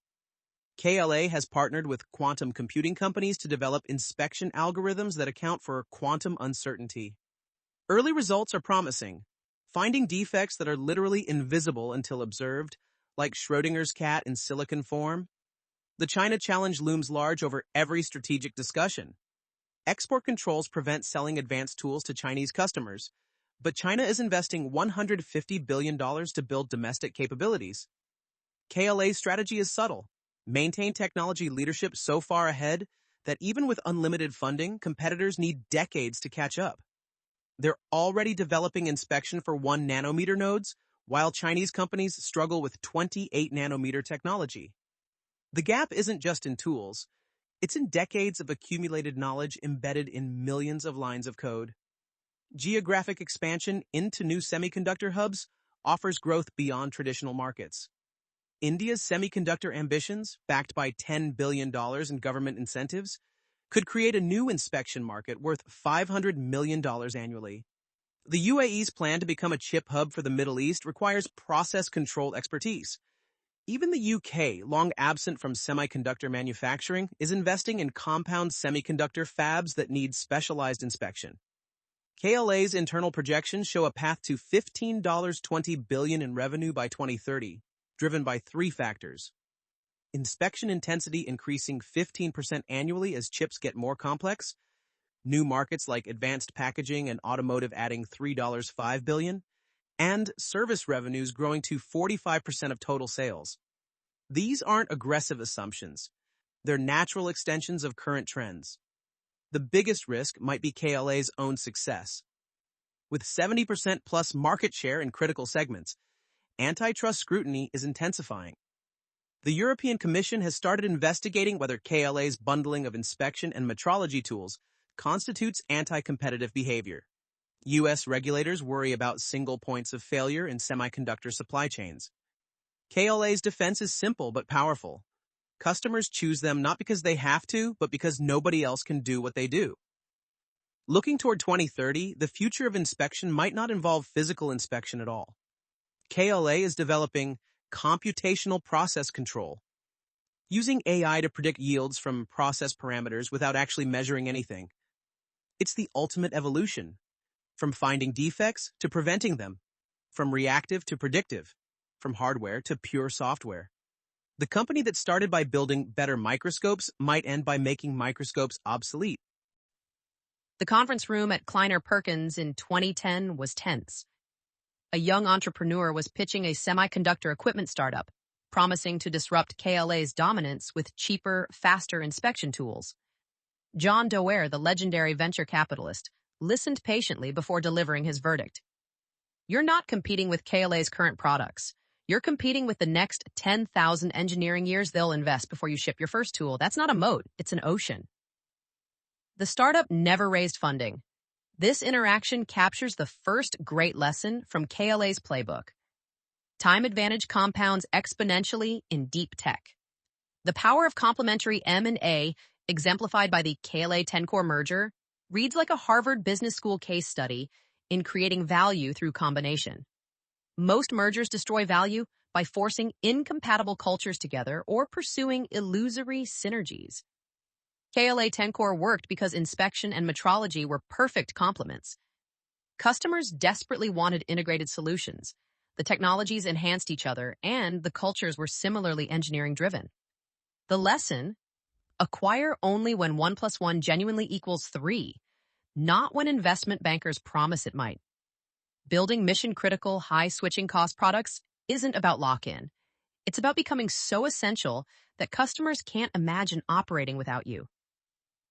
KLA has partnered with quantum computing companies to develop inspection algorithms that account for quantum uncertainty. Early results are promising. finding defects that are literally invisible until observed, like Schrodinger's cat in silicon form. The China challenge looms large over every strategic discussion. Export controls prevent selling advanced tools to Chinese customers, but China is investing $150 billion to build domestic capabilities. KLA's strategy is subtle. Maintain technology leadership so far ahead that even with unlimited funding, competitors need decades to catch up. They're already developing inspection for 1 nanometer nodes, while Chinese companies struggle with 28 nanometer technology. The gap isn't just in tools, it's in decades of accumulated knowledge embedded in millions of lines of code. Geographic expansion into new semiconductor hubs offers growth beyond traditional markets. India's semiconductor ambitions, backed by $10 billion in government incentives, could create a new inspection market worth $500 million annually. The UAE's plan to become a chip hub for the Middle East requires process control expertise. Even the UK, long absent from semiconductor manufacturing, is investing in compound semiconductor fabs that need specialized inspection. KLA's internal projections show a path to $15.20 billion in revenue by 2030, driven by 3 factors. Inspection intensity increasing 15% annually as chips get more complex, new markets like advanced packaging and automotive adding $3.5 billion, and service revenues growing to 45% of total sales. These aren't aggressive assumptions. They're natural extensions of current trends. The biggest risk might be KLA's own success. With 70% plus market share in critical segments, antitrust scrutiny is intensifying. The European Commission has started investigating whether KLA's bundling of inspection and metrology tools constitutes anti-competitive behavior. U.S. regulators worry about single points of failure in semiconductor supply chains. KLA's defense is simple but powerful. Customers choose them not because they have to, but because nobody else can do what they do. Looking toward 2030, the future of inspection might not involve physical inspection at all. KLA is developing computational process control, using AI to predict yields from process parameters without actually measuring anything. It's the ultimate evolution, from finding defects to preventing them, from reactive to predictive, from hardware to pure software. The company that started by building better microscopes might end by making microscopes obsolete. The conference room at Kleiner Perkins in 2010 was tense. A young entrepreneur was pitching a semiconductor equipment startup, promising to disrupt KLA's dominance with cheaper, faster inspection tools. John Doerr, the legendary venture capitalist, listened patiently before delivering his verdict. You're not competing with KLA's current products. You're competing with the next 10,000 engineering years they'll invest before you ship your first tool. That's not a moat, it's an ocean. The startup never raised funding. This interaction captures the first great lesson from KLA's playbook. Time advantage compounds exponentially in deep tech. The power of complementary M&A, exemplified by the KLA-10 merger, reads like a Harvard Business School case study in creating value through combination. Most mergers destroy value by forcing incompatible cultures together or pursuing illusory synergies. KLA-10 worked because inspection and metrology were perfect complements. Customers desperately wanted integrated solutions. The technologies enhanced each other, and the cultures were similarly engineering-driven. The lesson: acquire only when 1 + 1 genuinely equals 3, not when investment bankers promise it might. Building mission-critical, high-switching cost products isn't about lock-in. It's about becoming so essential that customers can't imagine operating without you.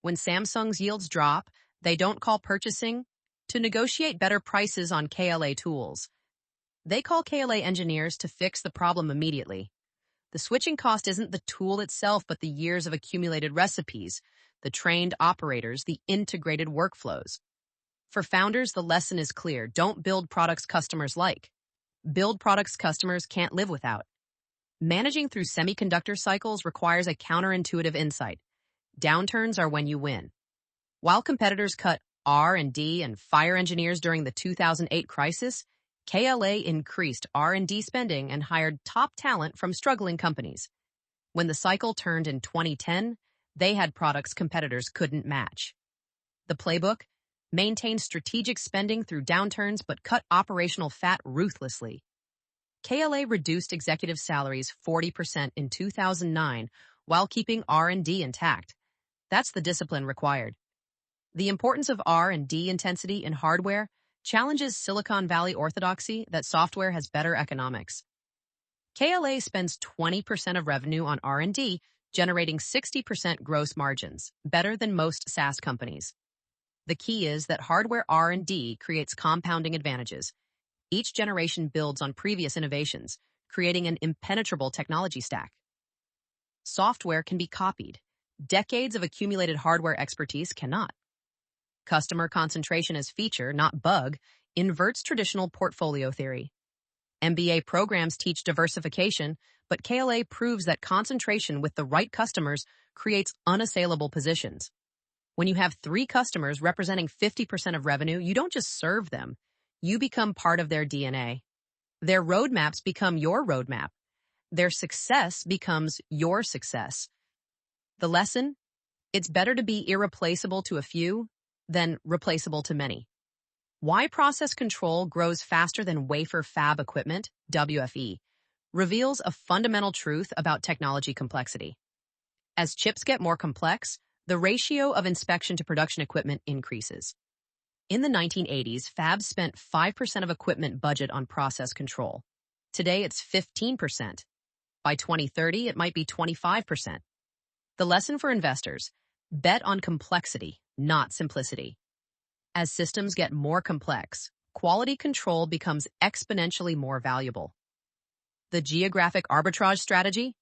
When Samsung's yields drop, they don't call purchasing to negotiate better prices on KLA tools. They call KLA engineers to fix the problem immediately. The switching cost isn't the tool itself, but the years of accumulated recipes, the trained operators, the integrated workflows. For founders, the lesson is clear. Don't build products customers like. Build products customers can't live without. Managing through semiconductor cycles requires a counterintuitive insight. Downturns are when you win. While competitors cut R&D and fire engineers during the 2008 crisis, KLA increased R&D spending and hired top talent from struggling companies. When the cycle turned in 2010, they had products competitors couldn't match. The playbook: maintained strategic spending through downturns but cut operational fat ruthlessly. KLA reduced executive salaries 40% in 2009 while keeping R&D intact. That's the discipline required. The importance of R&D intensity in hardware challenges Silicon Valley orthodoxy that software has better economics. KLA spends 20% of revenue on R&D, generating 60% gross margins, better than most SaaS companies. The key is that hardware R&D creates compounding advantages. Each generation builds on previous innovations, creating an impenetrable technology stack. Software can be copied. Decades of accumulated hardware expertise cannot. Customer concentration as feature, not bug, inverts traditional portfolio theory. MBA programs teach diversification, but KLA proves that concentration with the right customers creates unassailable positions. When you have 3 customers representing 50% of revenue, you don't just serve them. You become part of their DNA. Their roadmaps become your roadmap. Their success becomes your success. The lesson? It's better to be irreplaceable to a few than replaceable to many. Why process control grows faster than wafer fab equipment, WFE, reveals a fundamental truth about technology complexity. As chips get more complex, the ratio of inspection to production equipment increases. In the 1980s, fabs spent 5% of equipment budget on process control. Today, it's 15%. By 2030, it might be 25%. The lesson for investors: bet on complexity, not simplicity. As systems get more complex, quality control becomes exponentially more valuable. The geographic arbitrage strategy,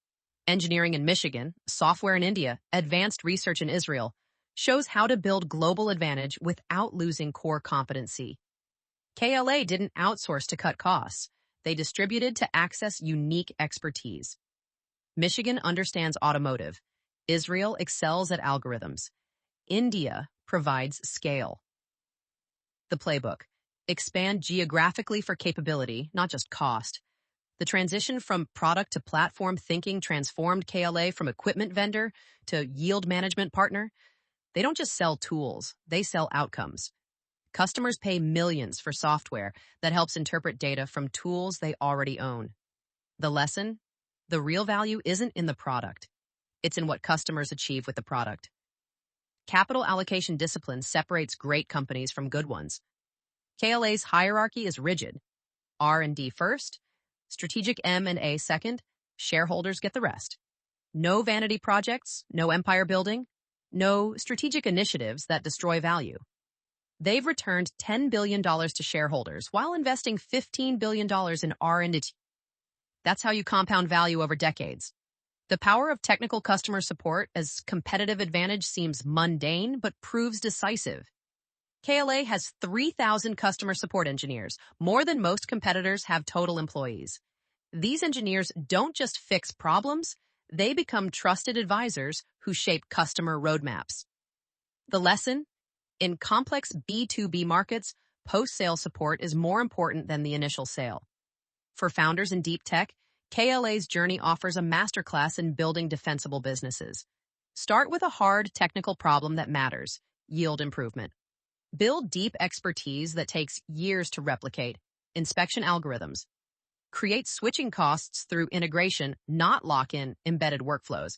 engineering in Michigan, software in India, advanced research in Israel, shows how to build global advantage without losing core competency. KLA didn't outsource to cut costs. They distributed to access unique expertise. Michigan understands automotive. Israel excels at algorithms. India provides scale. The playbook: expand geographically for capability, not just cost. The transition from product to platform thinking transformed KLA from equipment vendor to yield management partner. They don't just sell tools, they sell outcomes. Customers pay millions for software that helps interpret data from tools they already own. The lesson? The real value isn't in the product. It's in what customers achieve with the product. Capital allocation discipline separates great companies from good ones. KLA's hierarchy is rigid. R&D first, strategic M&A second, shareholders get the rest. No vanity projects, no empire building, no strategic initiatives that destroy value. They've returned $10 billion to shareholders while investing $15 billion in R&D. That's how you compound value over decades. The power of technical customer support as competitive advantage seems mundane, but proves decisive. KLA has 3,000 customer support engineers, more than most competitors have total employees. These engineers don't just fix problems, they become trusted advisors who shape customer roadmaps. The lesson? In complex B2B markets, post-sale support is more important than the initial sale. For founders in deep tech, KLA's journey offers a masterclass in building defensible businesses. Start with a hard technical problem that matters: yield improvement. Build deep expertise that takes years to replicate: inspection algorithms. Create switching costs through integration, not lock-in embedded workflows.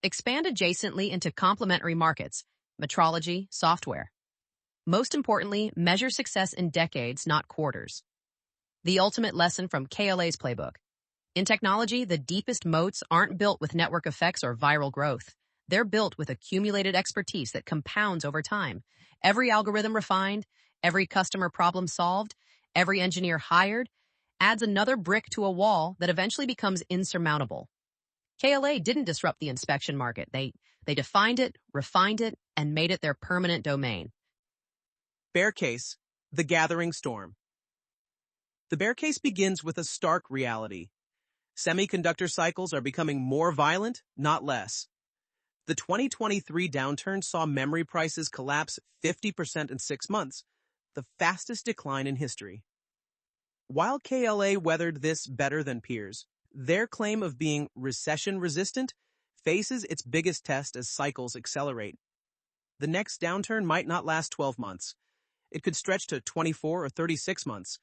Expand adjacently into complementary markets: metrology, software. Most importantly, measure success in decades, not quarters. The ultimate lesson from KLA's playbook: in technology, the deepest moats aren't built with network effects or viral growth. They're built with accumulated expertise that compounds over time. Every algorithm refined, every customer problem solved, every engineer hired adds another brick to a wall that eventually becomes insurmountable. KLA didn't disrupt the inspection market. They defined it, refined it, and made it their permanent domain. Bear case: the gathering storm. The bear case begins with a stark reality. Semiconductor cycles are becoming more violent, not less. The 2023 downturn saw memory prices collapse 50% in 6 months, the fastest decline in history. While KLA weathered this better than peers, their claim of being recession-resistant faces its biggest test as cycles accelerate. The next downturn might not last 12 months. It could stretch to 24 or 36 months,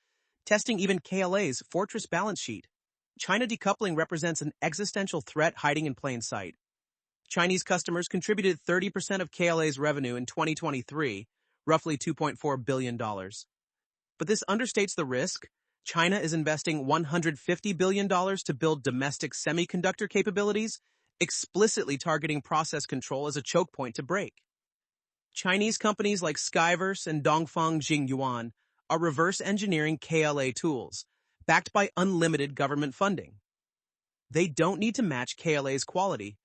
testing even KLA's fortress balance sheet. China decoupling represents an existential threat hiding in plain sight. Chinese customers contributed 30% of KLA's revenue in 2023, roughly $2.4 billion. But this understates the risk. China is investing $150 billion to build domestic semiconductor capabilities, explicitly targeting process control as a choke point to break. Chinese companies like Skyverse and Dongfeng Jingyuan are reverse engineering KLA tools, backed by unlimited government funding. They don't need to match KLA's quality.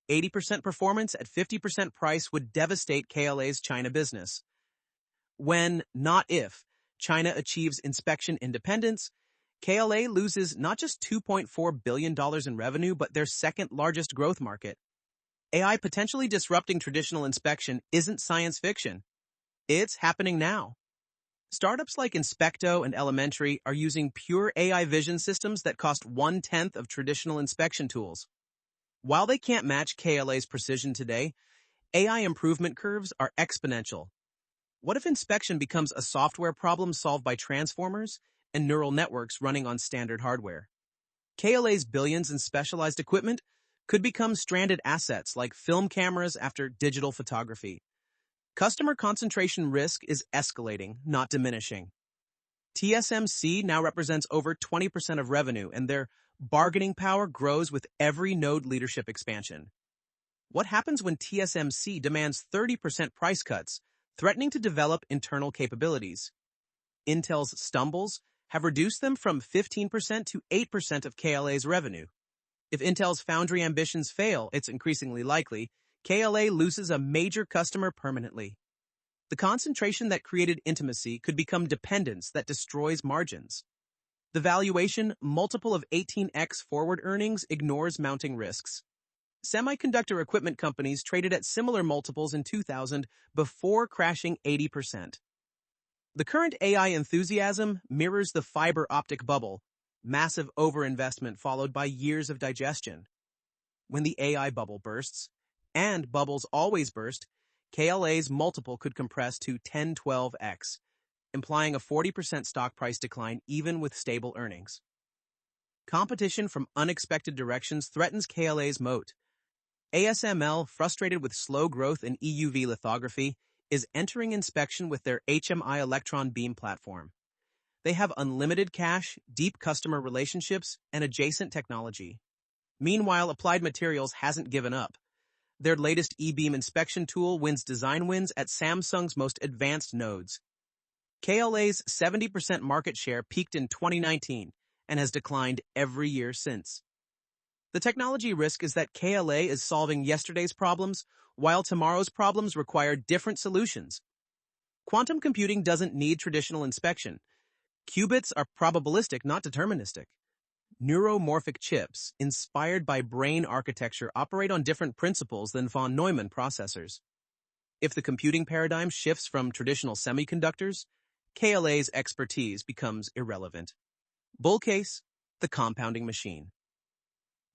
80% performance at 50% price would devastate KLA's China business. When, not if, China achieves inspection independence, KLA loses not just $2.4 billion in revenue, but their second largest growth market. AI potentially disrupting traditional inspection isn't science fiction. It's happening now. Startups like Inspecto and Elementary are using pure AI vision systems that cost 1/10 of traditional inspection tools. While they can't match KLA's precision today, AI improvement curves are exponential. What if inspection becomes a software problem solved by transformers and neural networks running on standard hardware? KLA's billions in specialized equipment could become stranded assets like film cameras after digital photography. Customer concentration risk is escalating, not diminishing. TSMC now represents over 20% of revenue, and their bargaining power grows with every node leadership expansion. What happens when TSMC demands 30% price cuts, threatening to develop internal capabilities? Intel's stumbles have reduced them from 15% to 8% of KLA's revenue. If Intel's foundry ambitions fail, it's increasingly likely KLA loses a major customer permanently. The concentration that created intimacy could become dependence that destroys margins. The valuation multiple of 18x forward earnings ignores mounting risks. Semiconductor equipment companies traded at similar multiples in 2000 before crashing 80%. The current AI enthusiasm mirrors the fiber optic bubble, massive overinvestment followed by years of digestion. When the AI bubble bursts, and bubbles always burst, KLA's multiple could compress to 10-12x, implying a 40% stock price decline even with stable earnings. Competition from unexpected directions threatens KLA's moat. ASML, frustrated with slow growth in EUV lithography, is entering inspection with their HMI electron beam platform. They have unlimited cash, deep customer relationships, and adjacent technology. Meanwhile, Applied Materials hasn't given up. Their latest e-beam inspection tool wins design wins at Samsung's most advanced nodes. KLA's 70% market share peaked in 2019 and has declined every year since. The technology risk is that KLA is solving yesterday's problems, while tomorrow's problems require different solutions. Quantum computing doesn't need traditional inspection. Qubits are probabilistic, not deterministic. Neuromorphic chips, inspired by brain architecture, operate on different principles than von Neumann processors. If the computing paradigm shifts from traditional semiconductors, KLA's expertise becomes irrelevant. Bull case, the compounding machine.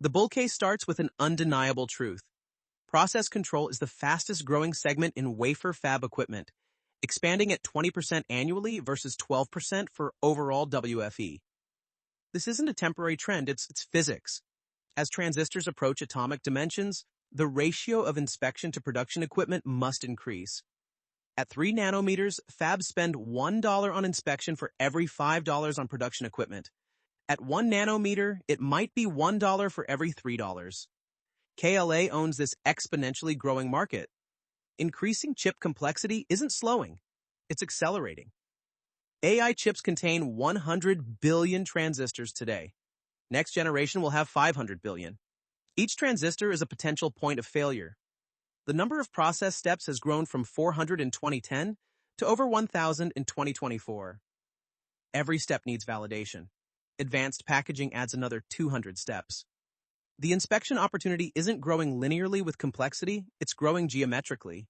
The bull case starts with an undeniable truth. Process control is the fastest growing segment in wafer fab equipment, expanding at 20% annually versus 12% for overall WFE. This isn't a temporary trend, it's physics. As transistors approach atomic dimensions, the ratio of inspection to production equipment must increase. At 3 nanometers, fabs spend $1 on inspection for every $5 on production equipment. At 1 nanometer, it might be $1 for every $3. KLA owns this exponentially growing market. Increasing chip complexity isn't slowing, it's accelerating. AI chips contain 100 billion transistors today. Next generation will have 500 billion. Each transistor is a potential point of failure. The number of process steps has grown from 400 in 2010 to over 1,000 in 2024. Every step needs validation. Advanced packaging adds another 200 steps. The inspection opportunity isn't growing linearly with complexity, it's growing geometrically.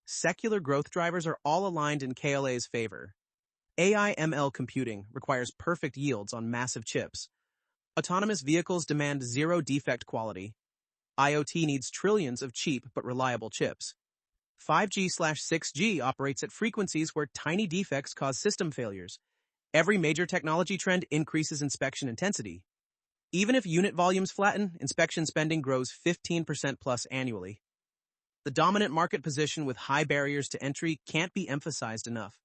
Secular growth drivers are all aligned in KLA's favor. AI ML computing requires perfect yields on massive chips. Autonomous vehicles demand zero defect quality. IoT needs trillions of cheap but reliable chips. 5G/6G operates at frequencies where tiny defects cause system failures. Every major technology trend increases inspection intensity. Even if unit volumes flatten, inspection spending grows 15% plus annually. The dominant market position with high barriers to entry can't be emphasized enough.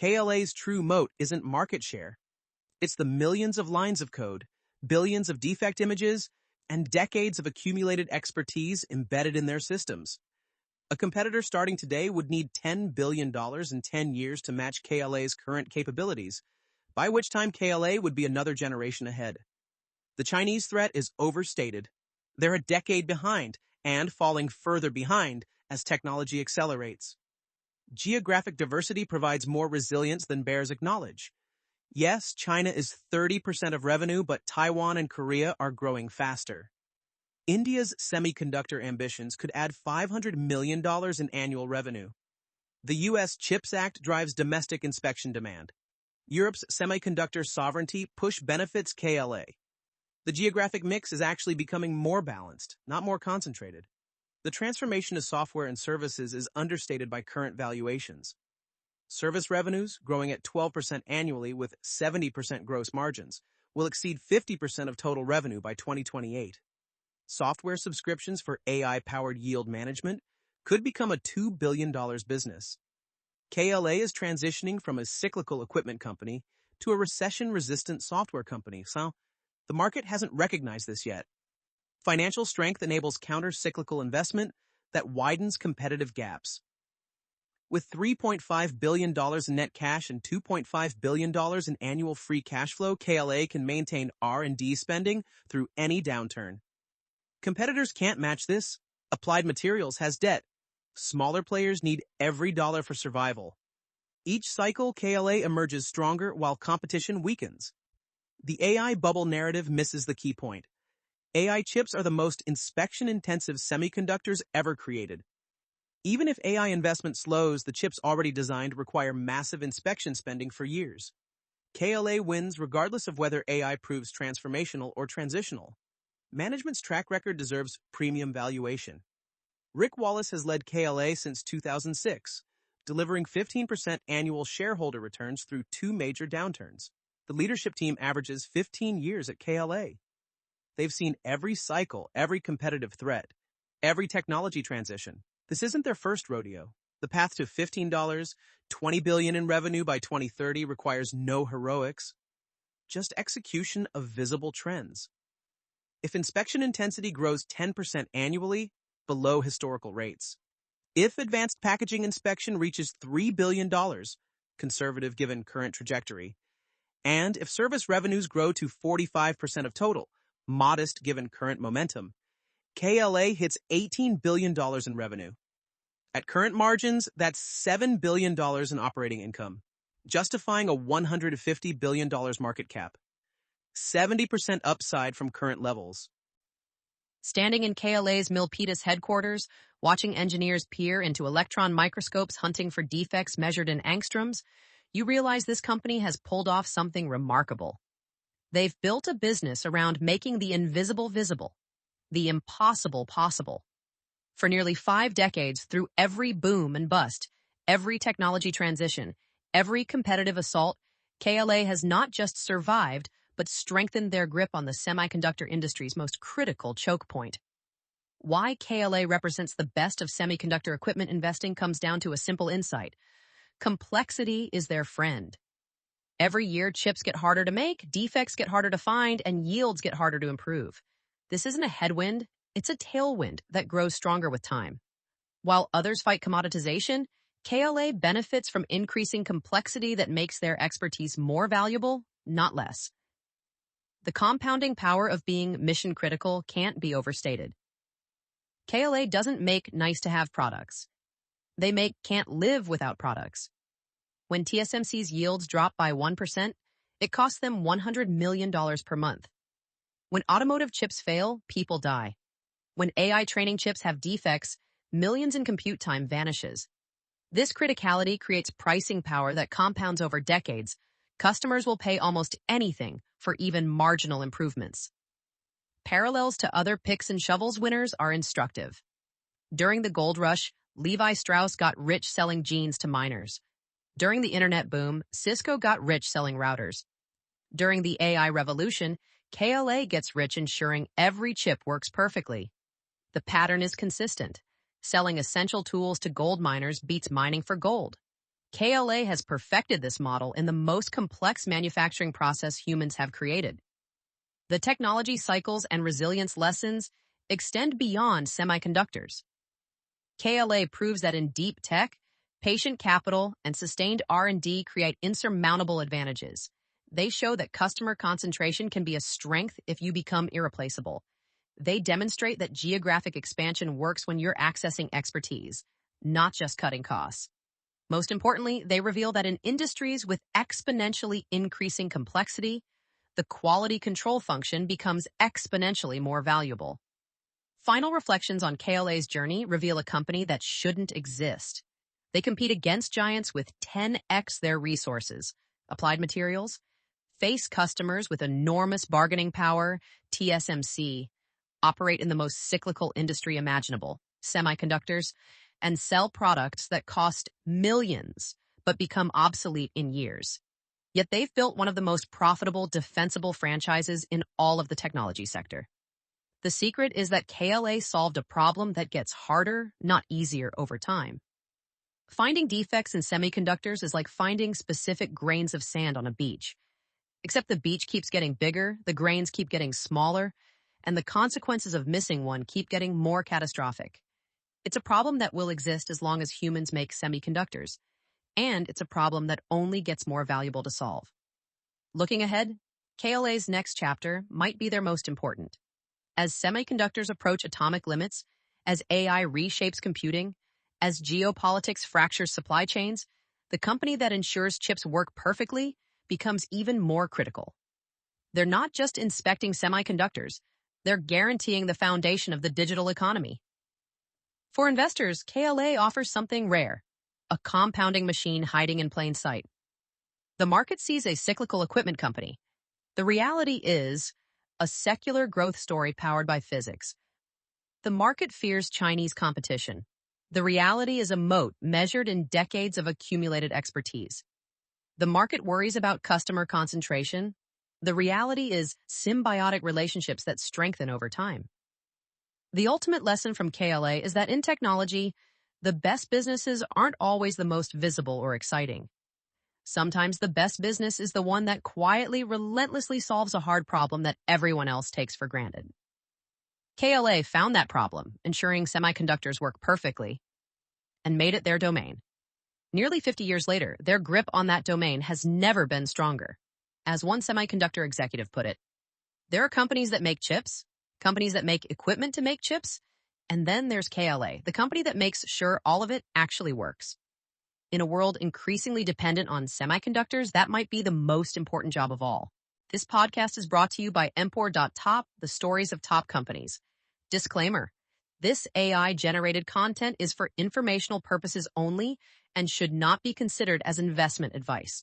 KLA's true moat isn't market share. It's the millions of lines of code, billions of defect images, and decades of accumulated expertise embedded in their systems. A competitor starting today would need $10 billion in 10 years to match KLA's current capabilities, by which time KLA would be another generation ahead. The Chinese threat is overstated. They're a decade behind, and falling further behind as technology accelerates. Geographic diversity provides more resilience than bears acknowledge. Yes, China is 30% of revenue, but Taiwan and Korea are growing faster. India's semiconductor ambitions could add $500 million in annual revenue. The U.S. CHIPS Act drives domestic inspection demand. Europe's semiconductor sovereignty benefits KLA. The geographic mix is actually becoming more balanced, not more concentrated. The transformation to software and services is understated by current valuations. Service revenues, growing at 12% annually with 70% gross margins, will exceed 50% of total revenue by 2028. Software subscriptions for AI-powered yield management could become a $2 billion business. KLA is transitioning from a cyclical equipment company to a recession-resistant software company, so the market hasn't recognized this yet. Financial strength enables counter-cyclical investment that widens competitive gaps. With $3.5 billion in net cash and $2.5 billion in annual free cash flow, KLA can maintain R&D spending through any downturn. Competitors can't match this. Applied Materials has debt. Smaller players need every dollar for survival. Each cycle, KLA emerges stronger while competition weakens. The AI bubble narrative misses the key point. AI chips are the most inspection-intensive semiconductors ever created. Even if AI investment slows, the chips already designed require massive inspection spending for years. KLA wins regardless of whether AI proves transformational or transitional. Management's track record deserves premium valuation. Rick Wallace has led KLA since 2006, delivering 15% annual shareholder returns through two major downturns. The leadership team averages 15 years at KLA. They've seen every cycle, every competitive threat, every technology transition. This isn't their first rodeo. The path to $15, $20 billion in revenue by 2030 requires no heroics, just execution of visible trends. If inspection intensity grows 10% annually, below historical rates. If advanced packaging inspection reaches $3 billion, conservative given current trajectory. And if service revenues grow to 45% of total, modest given current momentum, KLA hits $18 billion in revenue. At current margins, that's $7 billion in operating income, justifying a $150 billion market cap. 70% upside from current levels. Standing in KLA's Milpitas headquarters, watching engineers peer into electron microscopes hunting for defects measured in angstroms, you realize this company has pulled off something remarkable. They've built a business around making the invisible visible, the impossible possible. For nearly 5 decades, through every boom and bust, every technology transition, every competitive assault, KLA has not just survived, but strengthened their grip on the semiconductor industry's most critical choke point. Why KLA represents the best of semiconductor equipment investing comes down to a simple insight. Complexity is their friend. Every year, chips get harder to make, defects get harder to find, and yields get harder to improve. This isn't a headwind, it's a tailwind that grows stronger with time. While others fight commoditization, KLA benefits from increasing complexity that makes their expertise more valuable, not less. The compounding power of being mission-critical can't be overstated. KLA doesn't make nice-to-have products. They make can't-live without products. When TSMC's yields drop by 1%, it costs them $100 million per month. When automotive chips fail, people die. When AI training chips have defects, millions in compute time vanishes. This criticality creates pricing power that compounds over decades. Customers will pay almost anything for even marginal improvements. Parallels to other picks and shovels winners are instructive. During the gold rush, Levi Strauss got rich selling jeans to miners. During the internet boom, Cisco got rich selling routers. During the AI revolution, KLA gets rich ensuring every chip works perfectly. The pattern is consistent. Selling essential tools to gold miners beats mining for gold. KLA has perfected this model in the most complex manufacturing process humans have created. The technology cycles and resilience lessons extend beyond semiconductors. KLA proves that in deep tech, patient capital and sustained R&D create insurmountable advantages. They show that customer concentration can be a strength if you become irreplaceable. They demonstrate that geographic expansion works when you're accessing expertise, not just cutting costs. Most importantly, they reveal that in industries with exponentially increasing complexity, the quality control function becomes exponentially more valuable. Final reflections on KLA's journey reveal a company that shouldn't exist. They compete against giants with 10x their resources, Applied Materials, face customers with enormous bargaining power, TSMC, operate in the most cyclical industry imaginable, semiconductors, and sell products that cost millions but become obsolete in years. Yet they've built one of the most profitable, defensible franchises in all of the technology sector. The secret is that KLA solved a problem that gets harder, not easier over time. Finding defects in semiconductors is like finding specific grains of sand on a beach. Except the beach keeps getting bigger, the grains keep getting smaller, and the consequences of missing one keep getting more catastrophic. It's a problem that will exist as long as humans make semiconductors, and it's a problem that only gets more valuable to solve. Looking ahead, KLA's next chapter might be their most important. As semiconductors approach atomic limits, as AI reshapes computing, as geopolitics fractures supply chains, the company that ensures chips work perfectly becomes even more critical. They're not just inspecting semiconductors, they're guaranteeing the foundation of the digital economy. For investors, KLA offers something rare, a compounding machine hiding in plain sight. The market sees a cyclical equipment company. The reality is a secular growth story powered by physics. The market fears Chinese competition. The reality is a moat measured in decades of accumulated expertise. The market worries about customer concentration. The reality is symbiotic relationships that strengthen over time. The ultimate lesson from KLA is that in technology, the best businesses aren't always the most visible or exciting. Sometimes the best business is the one that quietly, relentlessly solves a hard problem that everyone else takes for granted. KLA found that problem, ensuring semiconductors work perfectly, and made it their domain. Nearly 50 years later, their grip on that domain has never been stronger. As one semiconductor executive put it, there are companies that make chips, companies that make equipment to make chips, and then there's KLA, the company that makes sure all of it actually works. In a world increasingly dependent on semiconductors, that might be the most important job of all. This podcast is brought to you by Empoor.top, the stories of top companies. Disclaimer: this AI-generated content is for informational purposes only and should not be considered as investment advice.